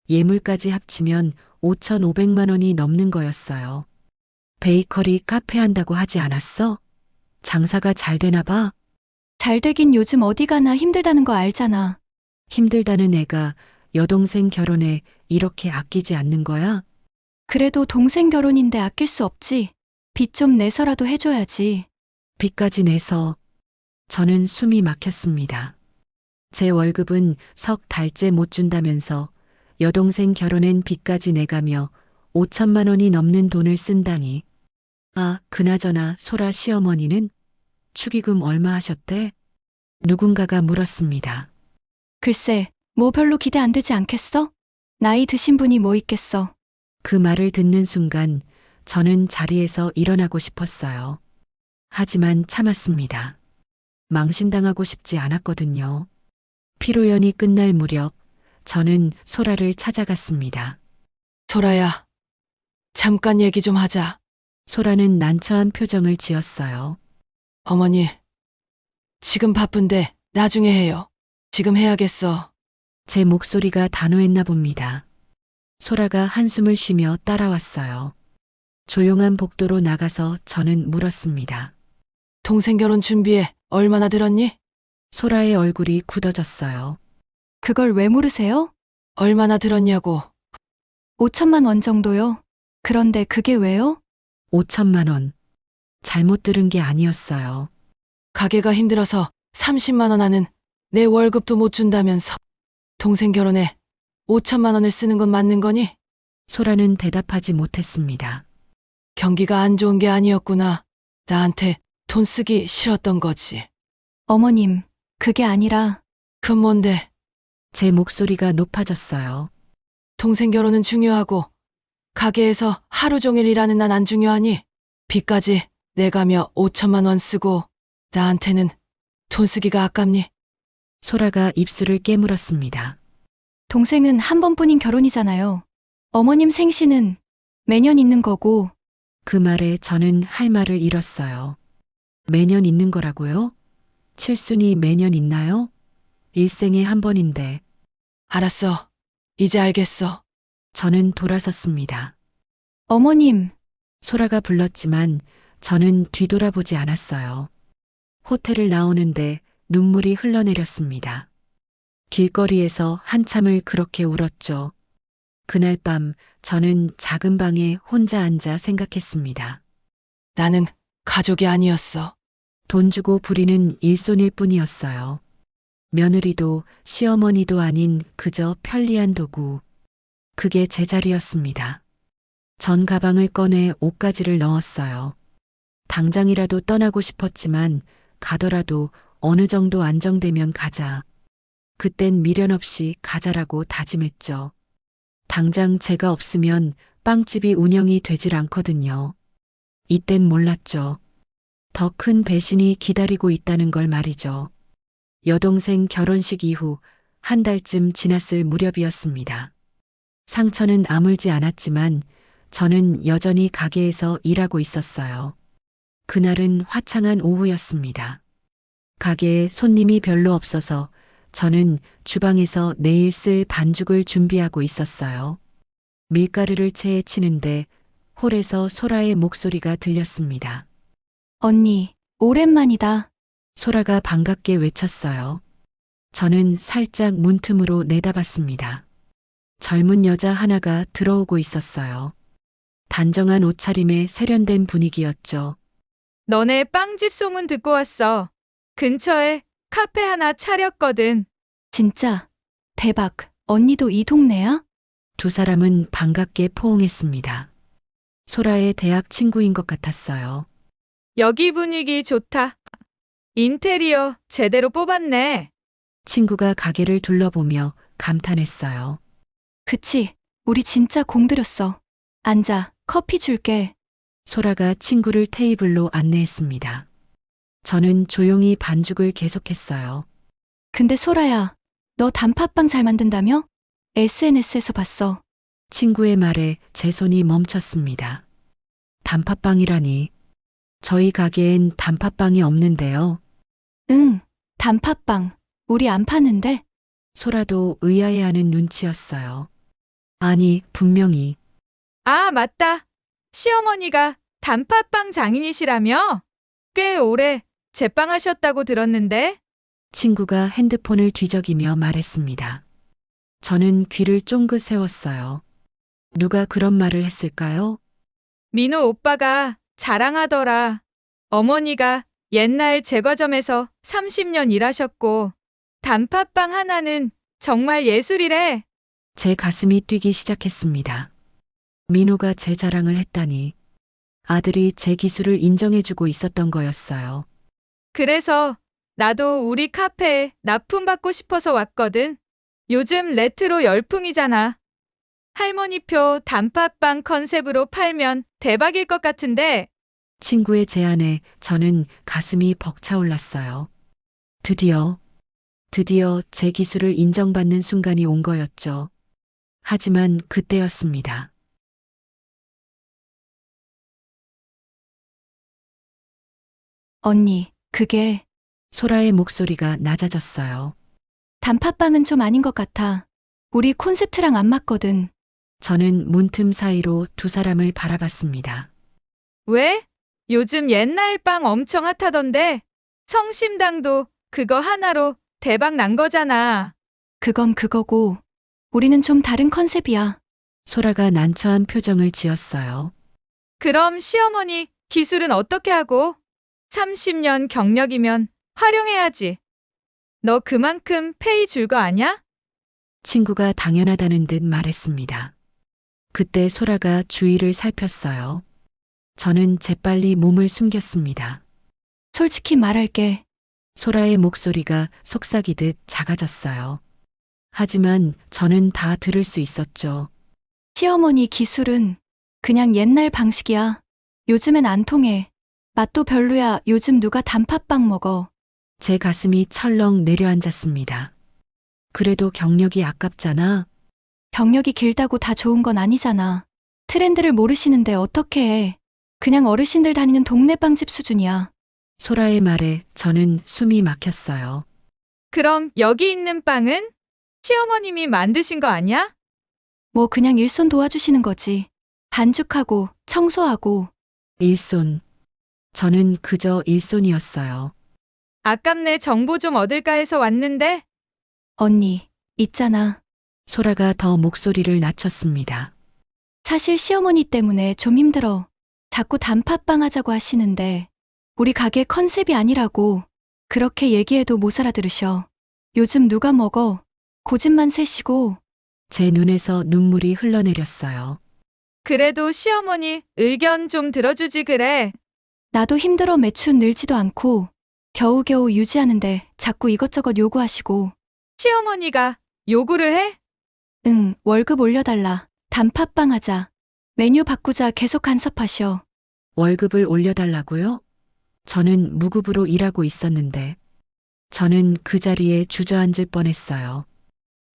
예물까지 합치면 5,500만 원이 넘는 거였어요. 베이커리 카페 한다고 하지 않았어? 장사가 잘 되나 봐? 잘 되긴 요즘 어디 가나 힘들다는 거 알잖아. 힘들다는 애가 여동생 결혼에 이렇게 아끼지 않는 거야? 그래도 동생 결혼인데 아낄 수 없지. 빚 좀 내서라도 해줘야지. 빚까지 내서 저는 숨이 막혔습니다. 제 월급은 석 달째 못 준다면서 여동생 결혼엔 빚까지 내가며 5천만 원이 넘는 돈을 쓴다니. 아, 그나저나 소라 시어머니는 축의금 얼마 하셨대? 누군가가 물었습니다. 글쎄, 뭐 별로 기대 안 되지 않겠어? 나이 드신 분이 뭐 있겠어. 그 말을 듣는 순간 저는 자리에서 일어나고 싶었어요. 하지만 참았습니다. 망신당하고 싶지 않았거든요. 피로연이 끝날 무렵 저는 소라를 찾아갔습니다. 소라야, 잠깐 얘기 좀 하자. 소라는 난처한 표정을 지었어요. 어머니, 지금 바쁜데 나중에 해요. 지금 해야겠어. 제 목소리가 단호했나 봅니다. 소라가 한숨을 쉬며 따라왔어요. 조용한 복도로 나가서 저는 물었습니다. 동생 결혼 준비에 얼마나 들었니? 소라의 얼굴이 굳어졌어요. 그걸 왜 물으세요? 얼마나 들었냐고. 5천만 원 정도요. 그런데 그게 왜요? 5천만 원. 잘못 들은 게 아니었어요. 가게가 힘들어서 30만 원 하는 내 월급도 못 준다면서. 동생 결혼에 5천만 원을 쓰는 건 맞는 거니? 소라는 대답하지 못했습니다. 경기가 안 좋은 게 아니었구나. 나한테 돈 쓰기 싫었던 거지. 어머님, 그게 아니라 그 뭔데? 제 목소리가 높아졌어요. 동생 결혼은 중요하고 가게에서 하루 종일 일하는 난 안 중요하니? 빚까지 내가며 5천만 원 쓰고 나한테는 돈 쓰기가 아깝니? 소라가 입술을 깨물었습니다. 동생은 한 번뿐인 결혼이잖아요. 어머님 생신은 매년 있는 거고 그 말에 저는 할 말을 잃었어요. 매년 있는 거라고요? 칠순이 매년 있나요? 일생에 한 번인데. 알았어. 이제 알겠어. 저는 돌아섰습니다. 어머님, 소라가 불렀지만 저는 뒤돌아보지 않았어요. 호텔을 나오는데 눈물이 흘러내렸습니다. 길거리에서 한참을 그렇게 울었죠. 그날 밤 저는 작은 방에 혼자 앉아 생각했습니다. 나는 가족이 아니었어. 돈 주고 부리는 일손일 뿐이었어요. 며느리도 시어머니도 아닌 그저 편리한 도구. 그게 제 자리였습니다. 전 가방을 꺼내 옷가지를 넣었어요. 당장이라도 떠나고 싶었지만 가더라도 어느 정도 안정되면 가자. 그땐 미련 없이 가자라고 다짐했죠. 당장 제가 없으면 빵집이 운영이 되질 않거든요. 이땐 몰랐죠. 더 큰 배신이 기다리고 있다는 걸 말이죠. 여동생 결혼식 이후 한 달쯤 지났을 무렵이었습니다. 상처는 아물지 않았지만 저는 여전히 가게에서 일하고 있었어요. 그날은 화창한 오후였습니다. 가게에 손님이 별로 없어서 저는 주방에서 내일 쓸 반죽을 준비하고 있었어요. 밀가루를 체에 치는데 홀에서 소라의 목소리가 들렸습니다. 언니, 오랜만이다. 소라가 반갑게 외쳤어요. 저는 살짝 문틈으로 내다봤습니다. 젊은 여자 하나가 들어오고 있었어요. 단정한 옷차림에 세련된 분위기였죠. 너네 빵집 소문 듣고 왔어. 근처에 카페 하나 차렸거든. 진짜 대박. 언니도 이 동네야? 두 사람은 반갑게 포옹했습니다. 소라의 대학 친구인 것 같았어요. 여기 분위기 좋다. 인테리어 제대로 뽑았네. 친구가 가게를 둘러보며 감탄했어요. 그치. 우리 진짜 공들였어. 앉아. 커피 줄게. 소라가 친구를 테이블로 안내했습니다. 저는 조용히 반죽을 계속했어요. 근데 소라야, 너 단팥빵 잘 만든다며? SNS에서 봤어. 친구의 말에 제 손이 멈췄습니다. 단팥빵이라니. 저희 가게엔 단팥빵이 없는데요. 응, 단팥빵. 우리 안 파는데? 소라도 의아해하는 눈치였어요. 아니, 분명히 아, 맞다. 시어머니가 단팥빵 장인이시라며? 꽤 오래 제빵하셨다고 들었는데. 친구가 핸드폰을 뒤적이며 말했습니다. 저는 귀를 쫑긋 세웠어요. 누가 그런 말을 했을까요? 민호 오빠가 자랑하더라. 어머니가 옛날 제과점에서 30년 일하셨고 단팥빵 하나는 정말 예술이래. 제 가슴이 뛰기 시작했습니다. 민호가 제 자랑을 했다니. 아들이 제 기술을 인정해주고 있었던 거였어요. 그래서 나도 우리 카페에 납품받고 싶어서 왔거든. 요즘 레트로 열풍이잖아. 할머니표 단팥빵 컨셉으로 팔면 대박일 것 같은데. 친구의 제안에 저는 가슴이 벅차올랐어요. 드디어 제 기술을 인정받는 순간이 온 거였죠. 하지만 그때였습니다. 언니, 그게 소라의 목소리가 낮아졌어요. 단팥빵은 좀 아닌 것 같아. 우리 콘셉트랑 안 맞거든. 저는 문틈 사이로 두 사람을 바라봤습니다. 왜? 요즘 옛날 빵 엄청 핫하던데. 성심당도 그거 하나로 대박 난 거잖아. 그건 그거고, 우리는 좀 다른 컨셉이야. 소라가 난처한 표정을 지었어요. 그럼 시어머니 기술은 어떻게 하고? 30년 경력이면 활용해야지. 너 그만큼 페이 줄 거 아냐? 친구가 당연하다는 듯 말했습니다. 그때 소라가 주위를 살폈어요. 저는 재빨리 몸을 숨겼습니다. 솔직히 말할게. 소라의 목소리가 속삭이듯 작아졌어요. 하지만 저는 다 들을 수 있었죠. 시어머니 기술은 그냥 옛날 방식이야. 요즘엔 안 통해. 맛도 별로야. 요즘 누가 단팥빵 먹어. 제 가슴이 철렁 내려앉았습니다. 그래도 경력이 아깝잖아. 경력이 길다고 다 좋은 건 아니잖아. 트렌드를 모르시는데 어떻게 해. 그냥 어르신들 다니는 동네 빵집 수준이야. 소라의 말에 저는 숨이 막혔어요. 그럼 여기 있는 빵은 시어머님이 만드신 거 아니야? 뭐 그냥 일손 도와주시는 거지. 반죽하고 청소하고. 일손. 저는 그저 일손이었어요. 아깝네. 정보 좀 얻을까 해서 왔는데. 언니, 있잖아. 소라가 더 목소리를 낮췄습니다. 사실 시어머니 때문에 좀 힘들어. 자꾸 단팥빵 하자고 하시는데 우리 가게 컨셉이 아니라고. 그렇게 얘기해도 못 알아들으셔. 요즘 누가 먹어. 고집만 세시고. 제 눈에서 눈물이 흘러내렸어요. 그래도 시어머니 의견 좀 들어주지 그래. 나도 힘들어. 매출 늘지도 않고 겨우겨우 유지하는데 자꾸 이것저것 요구하시고. 시어머니가 요구를 해? 응, 월급 올려달라. 단팥빵 하자. 메뉴 바꾸자. 계속 간섭하셔. 월급을 올려달라고요? 저는 무급으로 일하고 있었는데. 저는 그 자리에 주저앉을 뻔했어요.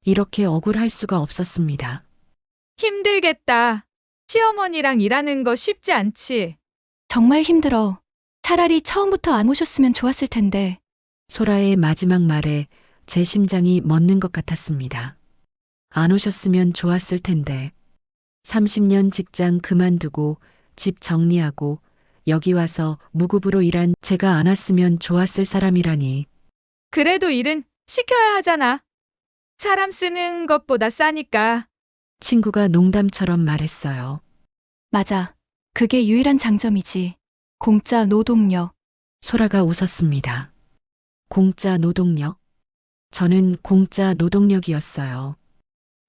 이렇게 억울할 수가 없었습니다. 힘들겠다. 시어머니랑 일하는 거 쉽지 않지. 정말 힘들어. 차라리 처음부터 안 오셨으면 좋았을 텐데. 소라의 마지막 말에 제 심장이 멎는 것 같았습니다. 안 오셨으면 좋았을 텐데. 30년 직장 그만두고 집 정리하고 여기 와서 무급으로 일한 제가 안 왔으면 좋았을 사람이라니. 그래도 일은 시켜야 하잖아. 사람 쓰는 것보다 싸니까. 친구가 농담처럼 말했어요. 맞아. 그게 유일한 장점이지. 공짜 노동력. 소라가 웃었습니다. 공짜 노동력? 저는 공짜 노동력이었어요.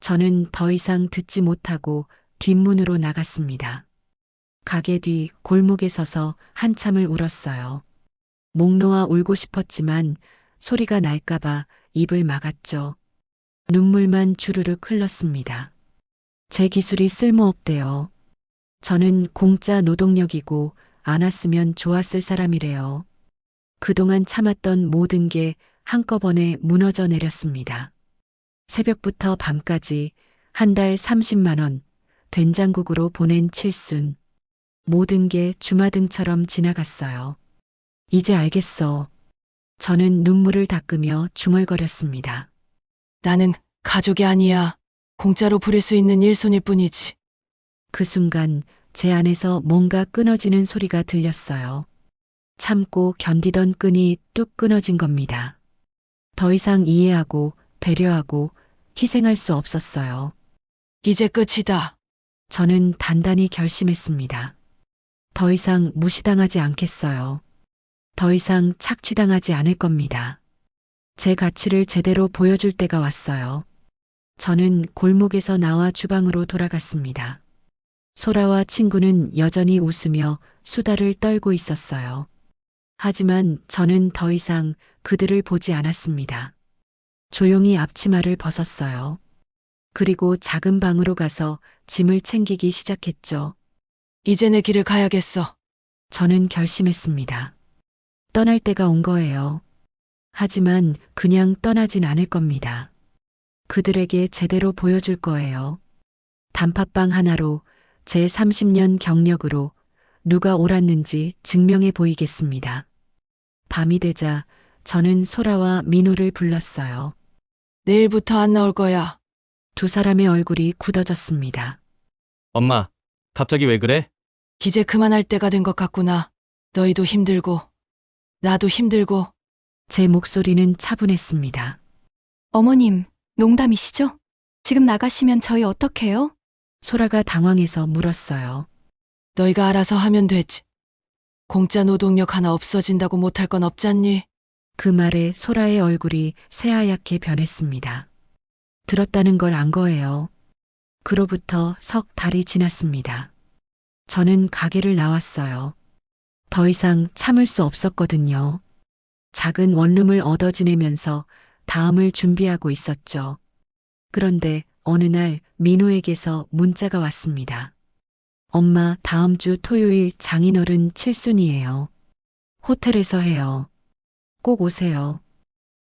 저는 더 이상 듣지 못하고 뒷문으로 나갔습니다. 가게 뒤 골목에 서서 한참을 울었어요. 목 놓아 울고 싶었지만 소리가 날까봐 입을 막았죠. 눈물만 주르륵 흘렀습니다. 제 기술이 쓸모없대요. 저는 공짜 노동력이고 안 왔으면 좋았을 사람이래요. 그동안 참았던 모든 게 한꺼번에 무너져 내렸습니다. 새벽부터 밤까지 한 달 30만 원, 된장국으로 보낸 칠순. 모든 게 주마등처럼 지나갔어요. 이제 알겠어. 저는 눈물을 닦으며 중얼거렸습니다. 나는 가족이 아니야. 공짜로 부릴 수 있는 일손일 뿐이지. 그 순간 제 안에서 뭔가 끊어지는 소리가 들렸어요. 참고 견디던 끈이 뚝 끊어진 겁니다. 더 이상 이해하고 배려하고 희생할 수 없었어요. 이제 끝이다. 저는 단단히 결심했습니다. 더 이상 무시당하지 않겠어요. 더 이상 착취당하지 않을 겁니다. 제 가치를 제대로 보여줄 때가 왔어요. 저는 골목에서 나와 주방으로 돌아갔습니다. 소라와 친구는 여전히 웃으며 수다를 떨고 있었어요. 하지만 저는 더 이상 그들을 보지 않았습니다. 조용히 앞치마를 벗었어요. 그리고 작은 방으로 가서 짐을 챙기기 시작했죠. 이제 내 길을 가야겠어. 저는 결심했습니다. 떠날 때가 온 거예요. 하지만 그냥 떠나진 않을 겁니다. 그들에게 제대로 보여줄 거예요. 단팥빵 하나로 제 30년 경력으로 누가 옳았는지 증명해 보이겠습니다. 밤이 되자 저는 소라와 민호를 불렀어요. 내일부터 안 나올 거야. 두 사람의 얼굴이 굳어졌습니다. 엄마, 갑자기 왜 그래? 이제 그만할 때가 된 것 같구나. 너희도 힘들고, 나도 힘들고. 제 목소리는 차분했습니다. 어머님, 농담이시죠? 지금 나가시면 저희 어떡해요? 소라가 당황해서 물었어요. 너희가 알아서 하면 되지. 공짜 노동력 하나 없어진다고 못할 건 없잖니? 그 말에 소라의 얼굴이 새하얗게 변했습니다. 들었다는 걸 안 거예요. 그로부터 석 달이 지났습니다. 저는 가게를 나왔어요. 더 이상 참을 수 없었거든요. 작은 원룸을 얻어 지내면서 다음을 준비하고 있었죠. 그런데 어느 날 민호에게서 문자가 왔습니다. 엄마, 다음 주 토요일 장인어른 칠순이에요. 호텔에서 해요. 꼭 오세요.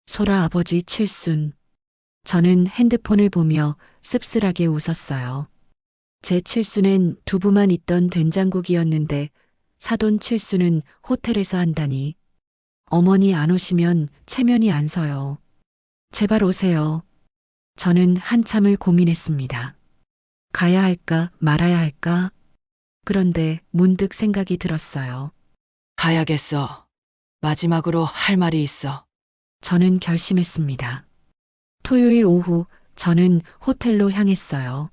소라 아버지 칠순. 저는 핸드폰을 보며 씁쓸하게 웃었어요. 제 칠순엔 두부만 있던 된장국이었는데 사돈 칠순은 호텔에서 한다니. 어머니 안 오시면 체면이 안 서요. 제발 오세요. 저는 한참을 고민했습니다. 가야 할까 말아야 할까? 그런데 문득 생각이 들었어요. 가야겠어. 마지막으로 할 말이 있어. 저는 결심했습니다. 토요일 오후 저는 호텔로 향했어요.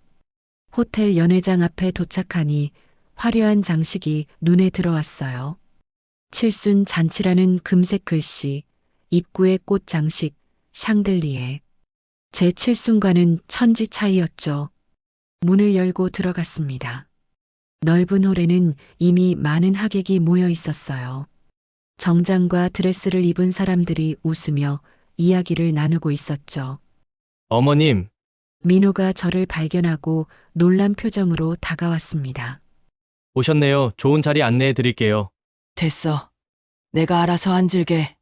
호텔 연회장 앞에 도착하니 화려한 장식이 눈에 들어왔어요. 칠순 잔치라는 금색 글씨, 입구에 꽃 장식, 샹들리에. 제 칠순과는 천지 차이였죠. 문을 열고 들어갔습니다. 넓은 홀에는 이미 많은 하객이 모여 있었어요. 정장과 드레스를 입은 사람들이 웃으며 이야기를 나누고 있었죠. 어머님, 민호가 저를 발견하고 놀란 표정으로 다가왔습니다. 오셨네요. 좋은 자리 안내해 드릴게요. 됐어. 내가 알아서 앉을게.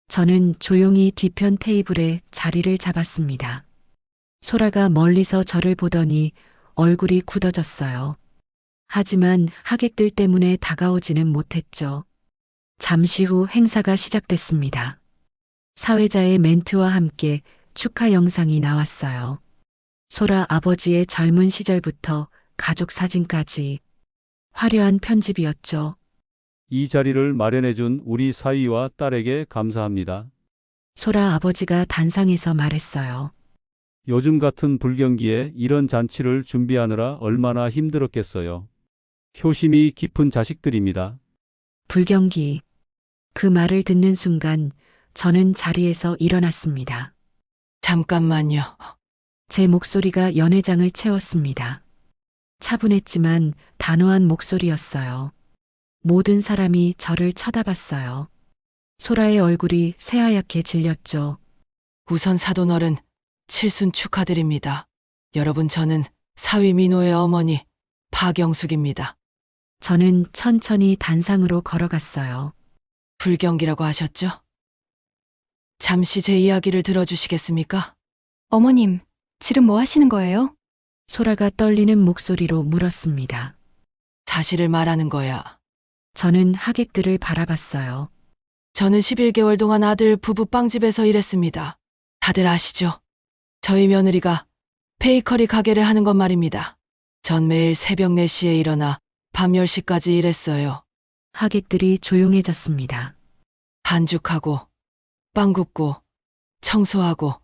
저는 조용히 뒤편 테이블에 자리를 잡았습니다. 소라가 멀리서 저를 보더니 얼굴이 굳어졌어요. 하지만 하객들 때문에 다가오지는 못했죠. 잠시 후 행사가 시작됐습니다. 사회자의 멘트와 함께 축하 영상이 나왔어요. 소라 아버지의 젊은 시절부터 가족 사진까지 화려한 편집이었죠. 이 자리를 마련해준 우리 사위와 딸에게 감사합니다. 소라 아버지가 단상에서 말했어요. 요즘 같은 불경기에 이런 잔치를 준비하느라 얼마나 힘들었겠어요. 효심이 깊은 자식들입니다. 불경기. 그 말을 듣는 순간 저는 자리에서 일어났습니다. 잠깐만요. 제 목소리가 연회장을 채웠습니다. 차분했지만 단호한 목소리였어요. 모든 사람이 저를 쳐다봤어요. 소라의 얼굴이 새하얗게 질렸죠. 우선 사돈어른 칠순 축하드립니다. 여러분, 저는 사위 민호의 어머니 박영숙입니다. 저는 천천히 단상으로 걸어갔어요. 불경기라고 하셨죠? 잠시 제 이야기를 들어주시겠습니까? 어머님, 지금 뭐 하시는 거예요? 소라가 떨리는 목소리로 물었습니다. 사실을 말하는 거야. 저는 하객들을 바라봤어요. 저는 11개월 동안 아들 부부 빵집에서 일했습니다. 다들 아시죠? 저희 며느리가 베이커리 가게를 하는 것 말입니다. 전 매일 새벽 4시에 일어나 밤 10시까지 일했어요. 하객들이 조용해졌습니다. 반죽하고, 빵 굽고, 청소하고,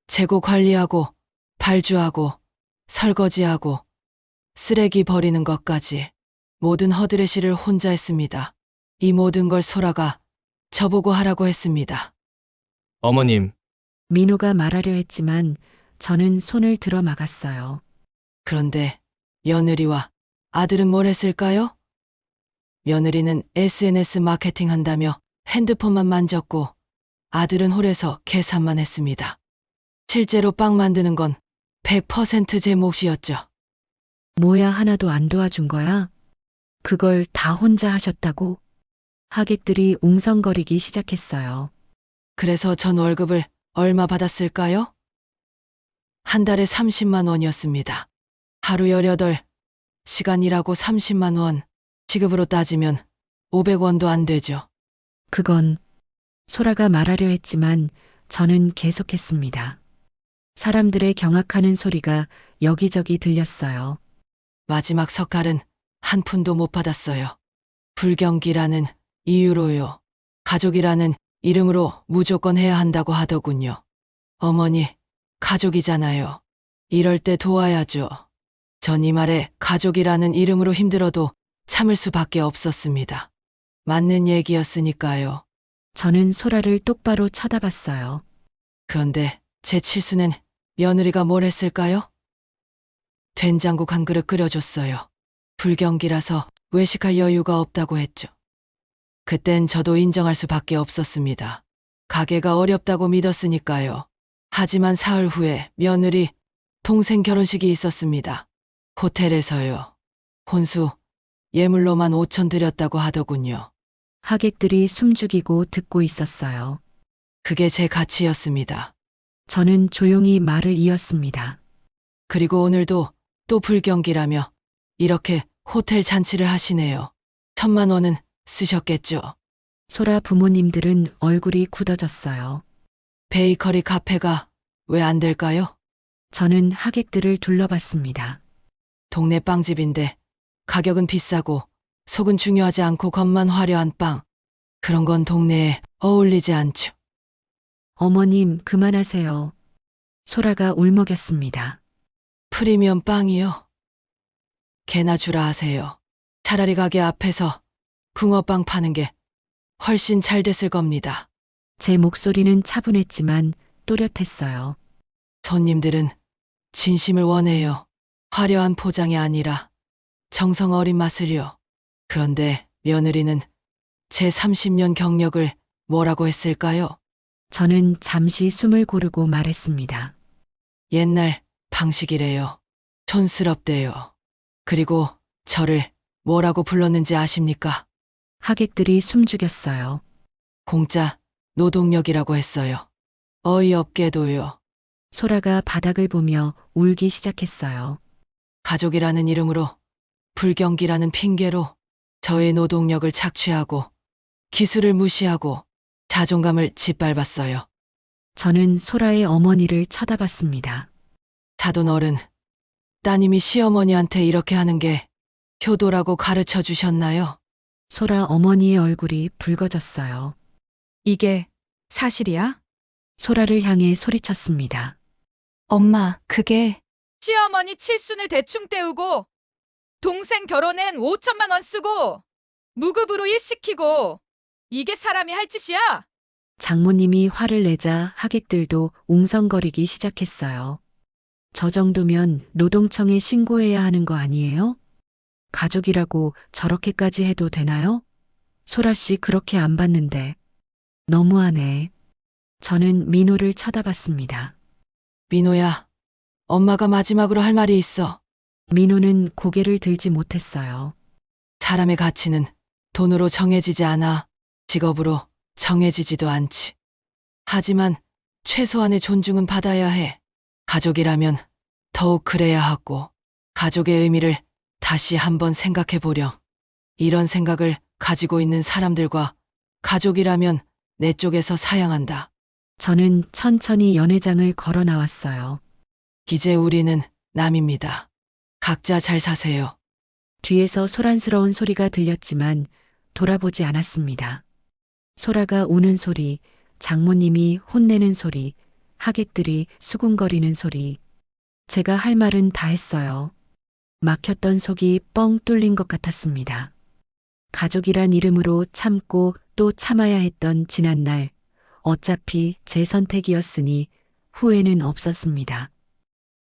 재고 관리하고, 발주하고, 설거지하고, 쓰레기 버리는 것까지 모든 허드렛 일을 혼자 했습니다. 이 모든 걸 소라가 저보고 하라고 했습니다. 어머님, 민호가 말하려 했지만 저는 손을 들어 막았어요. 그런데 며느리와 아들은 뭘 했을까요? 며느리는 SNS 마케팅 한다며 핸드폰만 만졌고 아들은 홀에서 계산만 했습니다. 실제로 빵 만드는 건 100% 제 몫이었죠. 뭐야, 하나도 안 도와준 거야? 그걸 다 혼자 하셨다고? 하객들이 웅성거리기 시작했어요. 그래서 전 월급을 얼마 받았을까요? 한 달에 30만 원이었습니다. 하루 18시간 일하고 30만 원. 시급으로 따지면 500원도 안 되죠. 그건 소라가 말하려 했지만 저는 계속했습니다. 사람들의 경악하는 소리가 여기저기 들렸어요. 마지막 석갈은 한 푼도 못 받았어요. 불경기라는 이유로요. 가족이라는 이름으로 무조건 해야 한다고 하더군요. 어머니, 가족이잖아요. 이럴 때 도와야죠. 전 이 말에 가족이라는 이름으로 힘들어도 참을 수밖에 없었습니다. 맞는 얘기였으니까요. 저는 소라를 똑바로 쳐다봤어요. 그런데 제 칠수는 며느리가 뭘 했을까요? 된장국 한 그릇 끓여줬어요. 불경기라서 외식할 여유가 없다고 했죠. 그땐 저도 인정할 수밖에 없었습니다. 가게가 어렵다고 믿었으니까요. 하지만 사흘 후에 며느리 동생 결혼식이 있었습니다. 호텔에서요. 혼수 예물로만 5천 드렸다고 하더군요. 하객들이 숨죽이고 듣고 있었어요. 그게 제 가치였습니다. 저는 조용히 말을 이었습니다. 그리고 오늘도 또 불경기라며 이렇게 호텔 잔치를 하시네요. 1,000만 원은 쓰셨겠죠. 소라 부모님들은 얼굴이 굳어졌어요. 베이커리 카페가 왜 안 될까요? 저는 하객들을 둘러봤습니다. 동네 빵집인데 가격은 비싸고 속은 중요하지 않고 겉만 화려한 빵. 그런 건 동네에 어울리지 않죠. 어머님, 그만하세요. 소라가 울먹였습니다. 프리미엄 빵이요? 개나 주라 하세요. 차라리 가게 앞에서 붕어빵 파는 게 훨씬 잘 됐을 겁니다. 제 목소리는 차분했지만 또렷했어요. 손님들은 진심을 원해요. 화려한 포장이 아니라 정성 어린 맛을요. 그런데 며느리는 제 30년 경력을 뭐라고 했을까요? 저는 잠시 숨을 고르고 말했습니다. 옛날 방식이래요. 촌스럽대요. 그리고 저를 뭐라고 불렀는지 아십니까? 하객들이 숨죽였어요. 공짜 노동력이라고 했어요. 어이없게도요. 소라가 바닥을 보며 울기 시작했어요. 가족이라는 이름으로 불경기라는 핑계로 저의 노동력을 착취하고 기술을 무시하고 자존감을 짓밟았어요. 저는 소라의 어머니를 쳐다봤습니다. 사돈 어른, 따님이 시어머니한테 이렇게 하는 게 효도라고 가르쳐 주셨나요? 소라 어머니의 얼굴이 붉어졌어요. 이게 사실이야? 소라를 향해 소리쳤습니다. 엄마, 그게 시어머니 칠순을 대충 때우고 동생 결혼엔 5천만 원 쓰고 무급으로 일 시키고 이게 사람이 할 짓이야? 장모님이 화를 내자 하객들도 웅성거리기 시작했어요. 저 정도면 노동청에 신고해야 하는 거 아니에요? 가족이라고 저렇게까지 해도 되나요? 소라 씨 그렇게 안 봤는데. 너무하네. 저는 민호를 쳐다봤습니다. 민호야, 엄마가 마지막으로 할 말이 있어. 민호는 고개를 들지 못했어요. 사람의 가치는 돈으로 정해지지 않아. 직업으로 정해지지도 않지. 하지만 최소한의 존중은 받아야 해. 가족이라면 더욱 그래야 하고, 가족의 의미를 다시 한번 생각해 보렴. 이런 생각을 가지고 있는 사람들과 가족이라면 내 쪽에서 사양한다. 저는 천천히 연회장을 걸어 나왔어요. 이제 우리는 남입니다. 각자 잘 사세요. 뒤에서 소란스러운 소리가 들렸지만 돌아보지 않았습니다. 소라가 우는 소리, 장모님이 혼내는 소리, 하객들이 수군거리는 소리. 제가 할 말은 다 했어요. 막혔던 속이 뻥 뚫린 것 같았습니다. 가족이란 이름으로 참고 또 참아야 했던 지난날, 어차피 제 선택이었으니 후회는 없었습니다.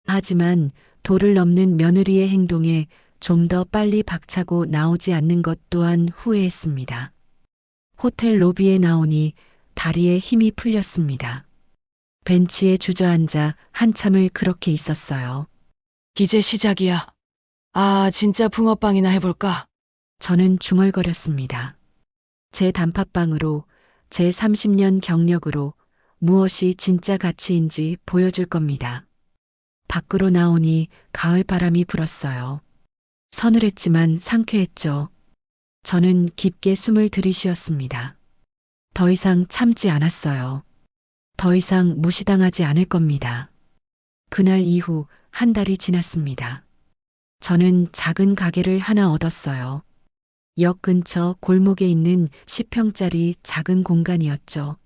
하지만 도를 넘는 며느리의 행동에 좀 더 빨리 박차고 나오지 않는 것 또한 후회했습니다. 호텔 로비에 나오니 다리에 힘이 풀렸습니다. 벤치에 주저앉아 한참을 그렇게 있었어요. 이제 시작이야. 아, 진짜 붕어빵이나 해볼까? 저는 중얼거렸습니다. 제 단팥빵으로, 제 30년 경력으로 무엇이 진짜 가치인지 보여줄 겁니다. 밖으로 나오니 가을 바람이 불었어요. 서늘했지만 상쾌했죠. 저는 깊게 숨을 들이쉬었습니다. 더 이상 참지 않았어요. 더 이상 무시당하지 않을 겁니다. 그날 이후 한 달이 지났습니다. 저는 작은 가게를 하나 얻었어요. 역 근처 골목에 있는 10평짜리 작은 공간이었죠.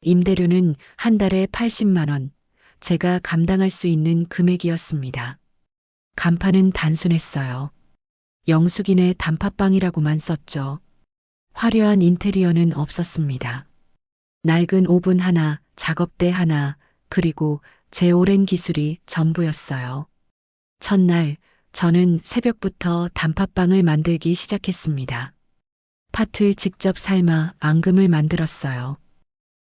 임대료는 한 달에 80만 원, 제가 감당할 수 있는 금액이었습니다. 간판은 단순했어요. 영숙이네 단팥빵이라고만 썼죠. 화려한 인테리어는 없었습니다. 낡은 오븐 하나, 작업대 하나, 그리고 제 오랜 기술이 전부였어요. 첫날, 저는 새벽부터 단팥빵을 만들기 시작했습니다. 팥을 직접 삶아 앙금을 만들었어요.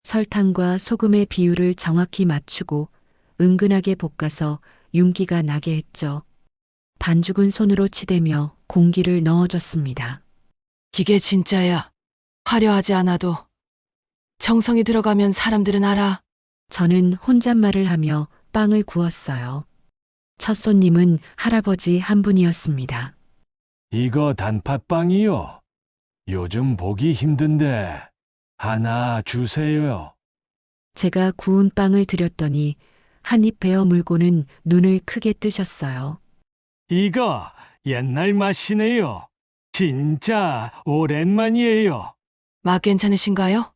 설탕과 소금의 비율을 정확히 맞추고 은근하게 볶아서 윤기가 나게 했죠. 반죽은 손으로 치대며 공기를 넣어줬습니다. 이게 진짜야. 화려하지 않아도 정성이 들어가면 사람들은 알아. 저는 혼잣말을 하며 빵을 구웠어요. 첫 손님은 할아버지 한 분이었습니다. 이거 단팥빵이요. 요즘 보기 힘든데 하나 주세요. 제가 구운 빵을 드렸더니 한 입 베어 물고는 눈을 크게 뜨셨어요. 이거 옛날 맛이네요. 진짜 오랜만이에요. 맛 괜찮으신가요?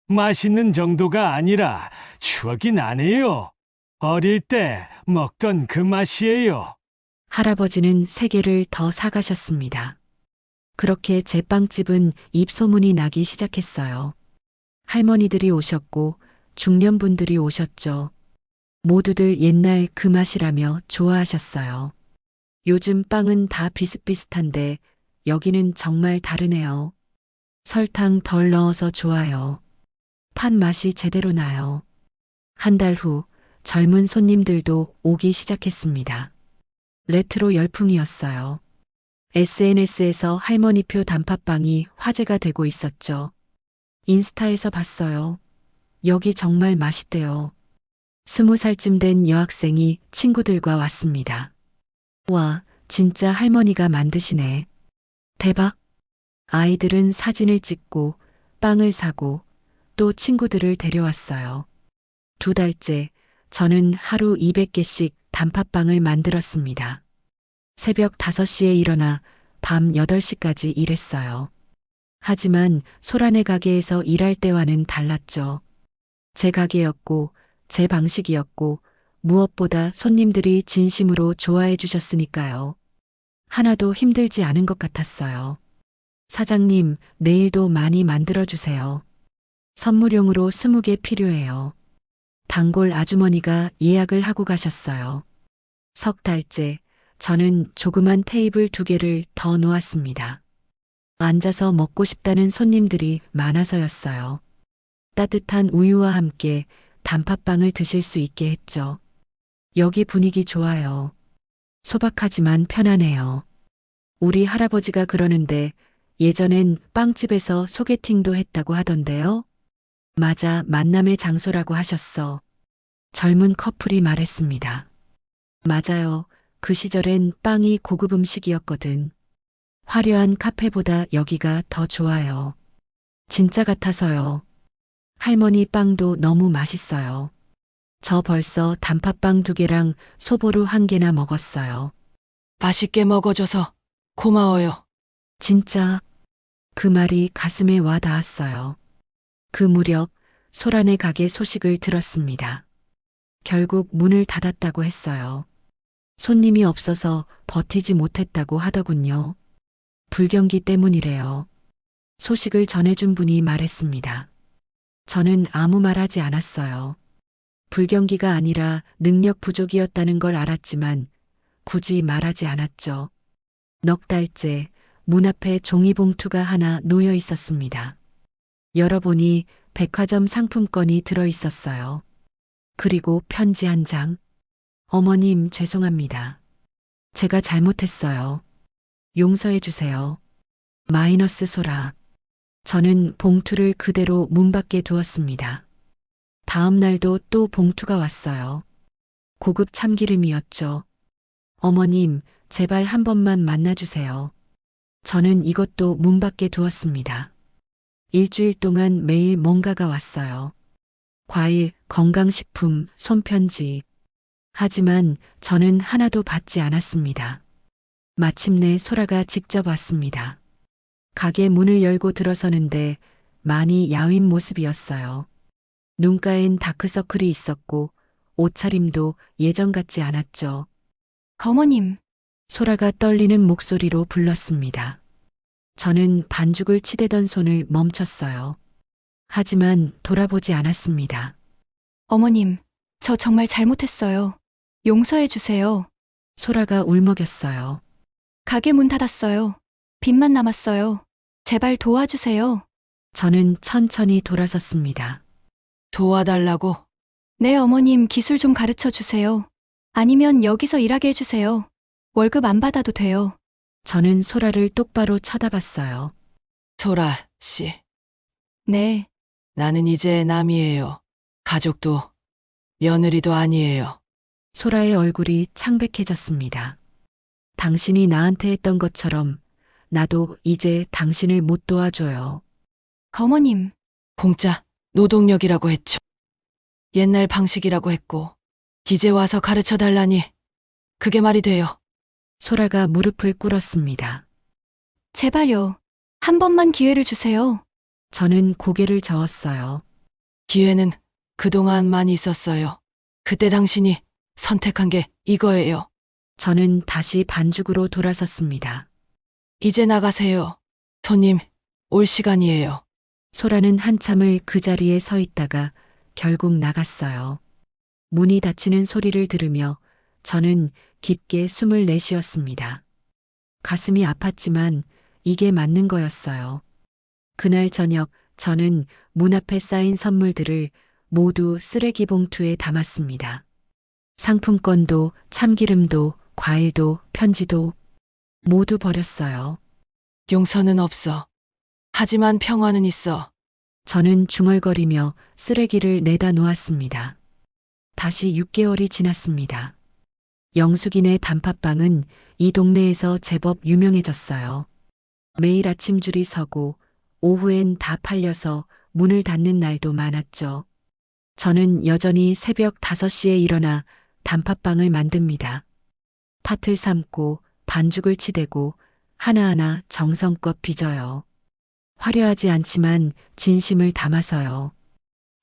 맛있는 정도가 아니라 추억이 나네요. 어릴 때 먹던 그 맛이에요. 할아버지는 3개를 더 사가셨습니다. 그렇게 제 빵집은 입소문이 나기 시작했어요. 할머니들이 오셨고 중년분들이 오셨죠. 모두들 옛날 그 맛이라며 좋아하셨어요. 요즘 빵은 다 비슷비슷한데 여기는 정말 다르네요. 설탕 덜 넣어서 좋아요. 팥 맛이 제대로 나요. 한 달 후 젊은 손님들도 오기 시작했습니다. 레트로 열풍이었어요. SNS에서 할머니표 단팥빵이 화제가 되고 있었죠. 인스타에서 봤어요. 여기 정말 맛있대요. 20살쯤 된 여학생이 친구들과 왔습니다. 와, 진짜 할머니가 만드시네. 대박. 아이들은 사진을 찍고 빵을 사고 또 친구들을 데려왔어요. 2달째 저는 하루 200개씩 단팥빵을 만들었습니다. 새벽 5시에 일어나 밤 8시까지 일했어요. 하지만 소란의 가게에서 일할 때와는 달랐죠. 제 가게였고, 제 방식이었고, 무엇보다 손님들이 진심으로 좋아해 주셨으니까요. 하나도 힘들지 않은 것 같았어요. 사장님, 내일도 많이 만들어주세요. 선물용으로 20개 필요해요. 단골 아주머니가 예약을 하고 가셨어요. 3달째 저는 조그만 테이블 2개를 더 놓았습니다. 앉아서 먹고 싶다는 손님들이 많아서였어요. 따뜻한 우유와 함께 단팥빵을 드실 수 있게 했죠. 여기 분위기 좋아요. 소박하지만 편안해요. 우리 할아버지가 그러는데 예전엔 빵집에서 소개팅도 했다고 하던데요. 맞아, 만남의 장소라고 하셨어. 젊은 커플이 말했습니다. 맞아요. 그 시절엔 빵이 고급 음식이었거든. 화려한 카페보다 여기가 더 좋아요. 진짜 같아서요. 할머니 빵도 너무 맛있어요. 저 벌써 단팥빵 2개랑 소보루 1개나 먹었어요. 맛있게 먹어줘서 고마워요. 진짜 그 말이 가슴에 와 닿았어요. 그 무렵 소란의 가게 소식을 들었습니다. 결국 문을 닫았다고 했어요. 손님이 없어서 버티지 못했다고 하더군요. 불경기 때문이래요. 소식을 전해준 분이 말했습니다. 저는 아무 말 하지 않았어요. 불경기가 아니라 능력 부족이었다는 걸 알았지만 굳이 말하지 않았죠. 넉 달째 문 앞에 종이봉투가 하나 놓여 있었습니다. 열어보니 백화점 상품권이 들어 있었어요. 그리고 편지 1장. 어머님, 죄송합니다. 제가 잘못했어요. 용서해 주세요. 마이너스 소라. 저는 봉투를 그대로 문 밖에 두었습니다. 다음 날도 또 봉투가 왔어요. 고급 참기름이었죠. 어머님, 제발 한 번만 만나주세요. 저는 이것도 문 밖에 두었습니다. 일주일 동안 매일 뭔가가 왔어요. 과일, 건강식품, 손편지. 하지만 저는 하나도 받지 않았습니다. 마침내 소라가 직접 왔습니다. 가게 문을 열고 들어서는데 많이 야윈 모습이었어요. 눈가엔 다크서클이 있었고 옷차림도 예전 같지 않았죠. 거머님, 소라가 떨리는 목소리로 불렀습니다. 저는 반죽을 치대던 손을 멈췄어요. 하지만 돌아보지 않았습니다. 어머님, 저 정말 잘못했어요. 용서해 주세요. 소라가 울먹였어요. 가게 문 닫았어요. 빚만 남았어요. 제발 도와주세요. 저는 천천히 돌아섰습니다. 도와달라고? 네, 어머님, 기술 좀 가르쳐 주세요. 아니면 여기서 일하게 해주세요. 월급 안 받아도 돼요. 저는 소라를 똑바로 쳐다봤어요. 소라 씨, 네, 나는 이제 남이에요. 가족도 며느리도 아니에요. 소라의 얼굴이 창백해졌습니다. 당신이 나한테 했던 것처럼 나도 이제 당신을 못 도와줘요. 거머님, 공짜 노동력이라고 했죠. 옛날 방식이라고 했고 이제 와서 가르쳐 달라니 그게 말이 돼요. 소라가 무릎을 꿇었습니다. 제발요. 한 번만 기회를 주세요. 저는 고개를 저었어요. 기회는 그동안만 있었어요. 그때 당신이 선택한 게 이거예요. 저는 다시 반죽으로 돌아섰습니다. 이제 나가세요. 손님, 올 시간이에요. 소라는 한참을 그 자리에 서 있다가 결국 나갔어요. 문이 닫히는 소리를 들으며 저는 깊게 숨을 내쉬었습니다. 가슴이 아팠지만 이게 맞는 거였어요. 그날 저녁 저는 문 앞에 쌓인 선물들을 모두 쓰레기 봉투에 담았습니다. 상품권도 참기름도 과일도 편지도 모두 버렸어요. 용서는 없어. 하지만 평화는 있어. 저는 중얼거리며 쓰레기를 내다 놓았습니다. 다시 6개월이 지났습니다. 영숙이네 단팥빵은 이 동네에서 제법 유명해졌어요. 매일 아침 줄이 서고 오후엔 다 팔려서 문을 닫는 날도 많았죠. 저는 여전히 새벽 5시에 일어나 단팥빵을 만듭니다. 팥을 삶고 반죽을 치대고 하나하나 정성껏 빚어요. 화려하지 않지만 진심을 담아서요.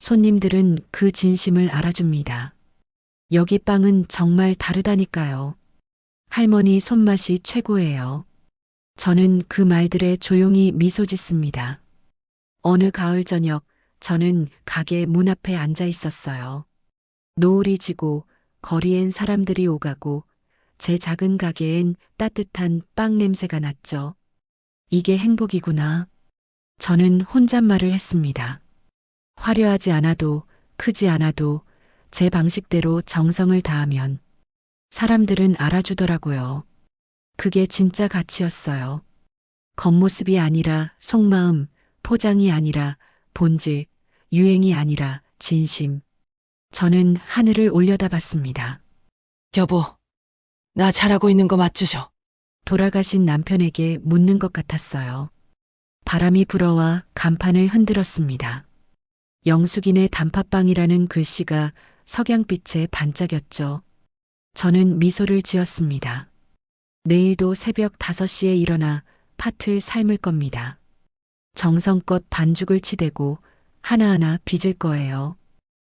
손님들은 그 진심을 알아줍니다. 여기 빵은 정말 다르다니까요. 할머니 손맛이 최고예요. 저는 그 말들에 조용히 미소 짓습니다. 어느 가을 저녁, 저는 가게 문 앞에 앉아 있었어요. 노을이 지고 거리엔 사람들이 오가고 제 작은 가게엔 따뜻한 빵 냄새가 났죠. 이게 행복이구나. 저는 혼잣말을 했습니다. 화려하지 않아도 크지 않아도 제 방식대로 정성을 다하면 사람들은 알아주더라고요. 그게 진짜 가치였어요. 겉모습이 아니라 속마음, 포장이 아니라 본질, 유행이 아니라 진심. 저는 하늘을 올려다봤습니다. 여보, 나 잘하고 있는 거 맞추셔. 돌아가신 남편에게 묻는 것 같았어요. 바람이 불어와 간판을 흔들었습니다. 영숙이네 단팥빵이라는 글씨가 석양빛에 반짝였죠. 저는 미소를 지었습니다. 내일도 새벽 5시에 일어나 팥을 삶을 겁니다. 정성껏 반죽을 치대고 하나하나 빚을 거예요.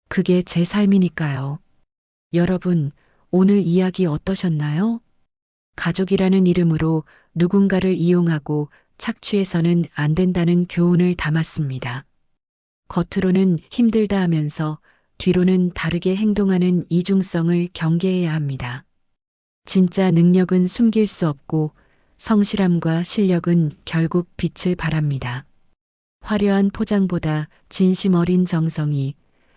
그게 제 삶이니까요. 여러분, 오늘 이야기 어떠셨나요? 가족이라는 이름으로 누군가를 이용하고 착취해서는 안 된다는 교훈을 담았습니다. 겉으로는 힘들다 하면서 뒤로는 다르게 행동하는 이중성을 경계해야 합니다. 진짜 능력은 숨길 수 없고 성실함과 실력은 결국 빛을 발합니다. 화려한 포장보다 진심 어린 정성이,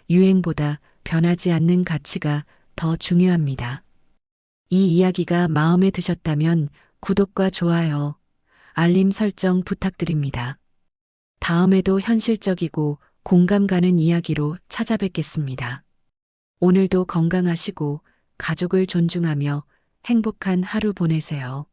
유행보다 변하지 않는 가치가 더 중요합니다. 이 이야기가 마음에 드셨다면 구독과 좋아요, 알림 설정 부탁드립니다. 다음에도 현실적이고 공감 가는 이야기로 찾아뵙겠습니다. 오늘도 건강하시고 가족을 존중하며 행복한 하루 보내세요.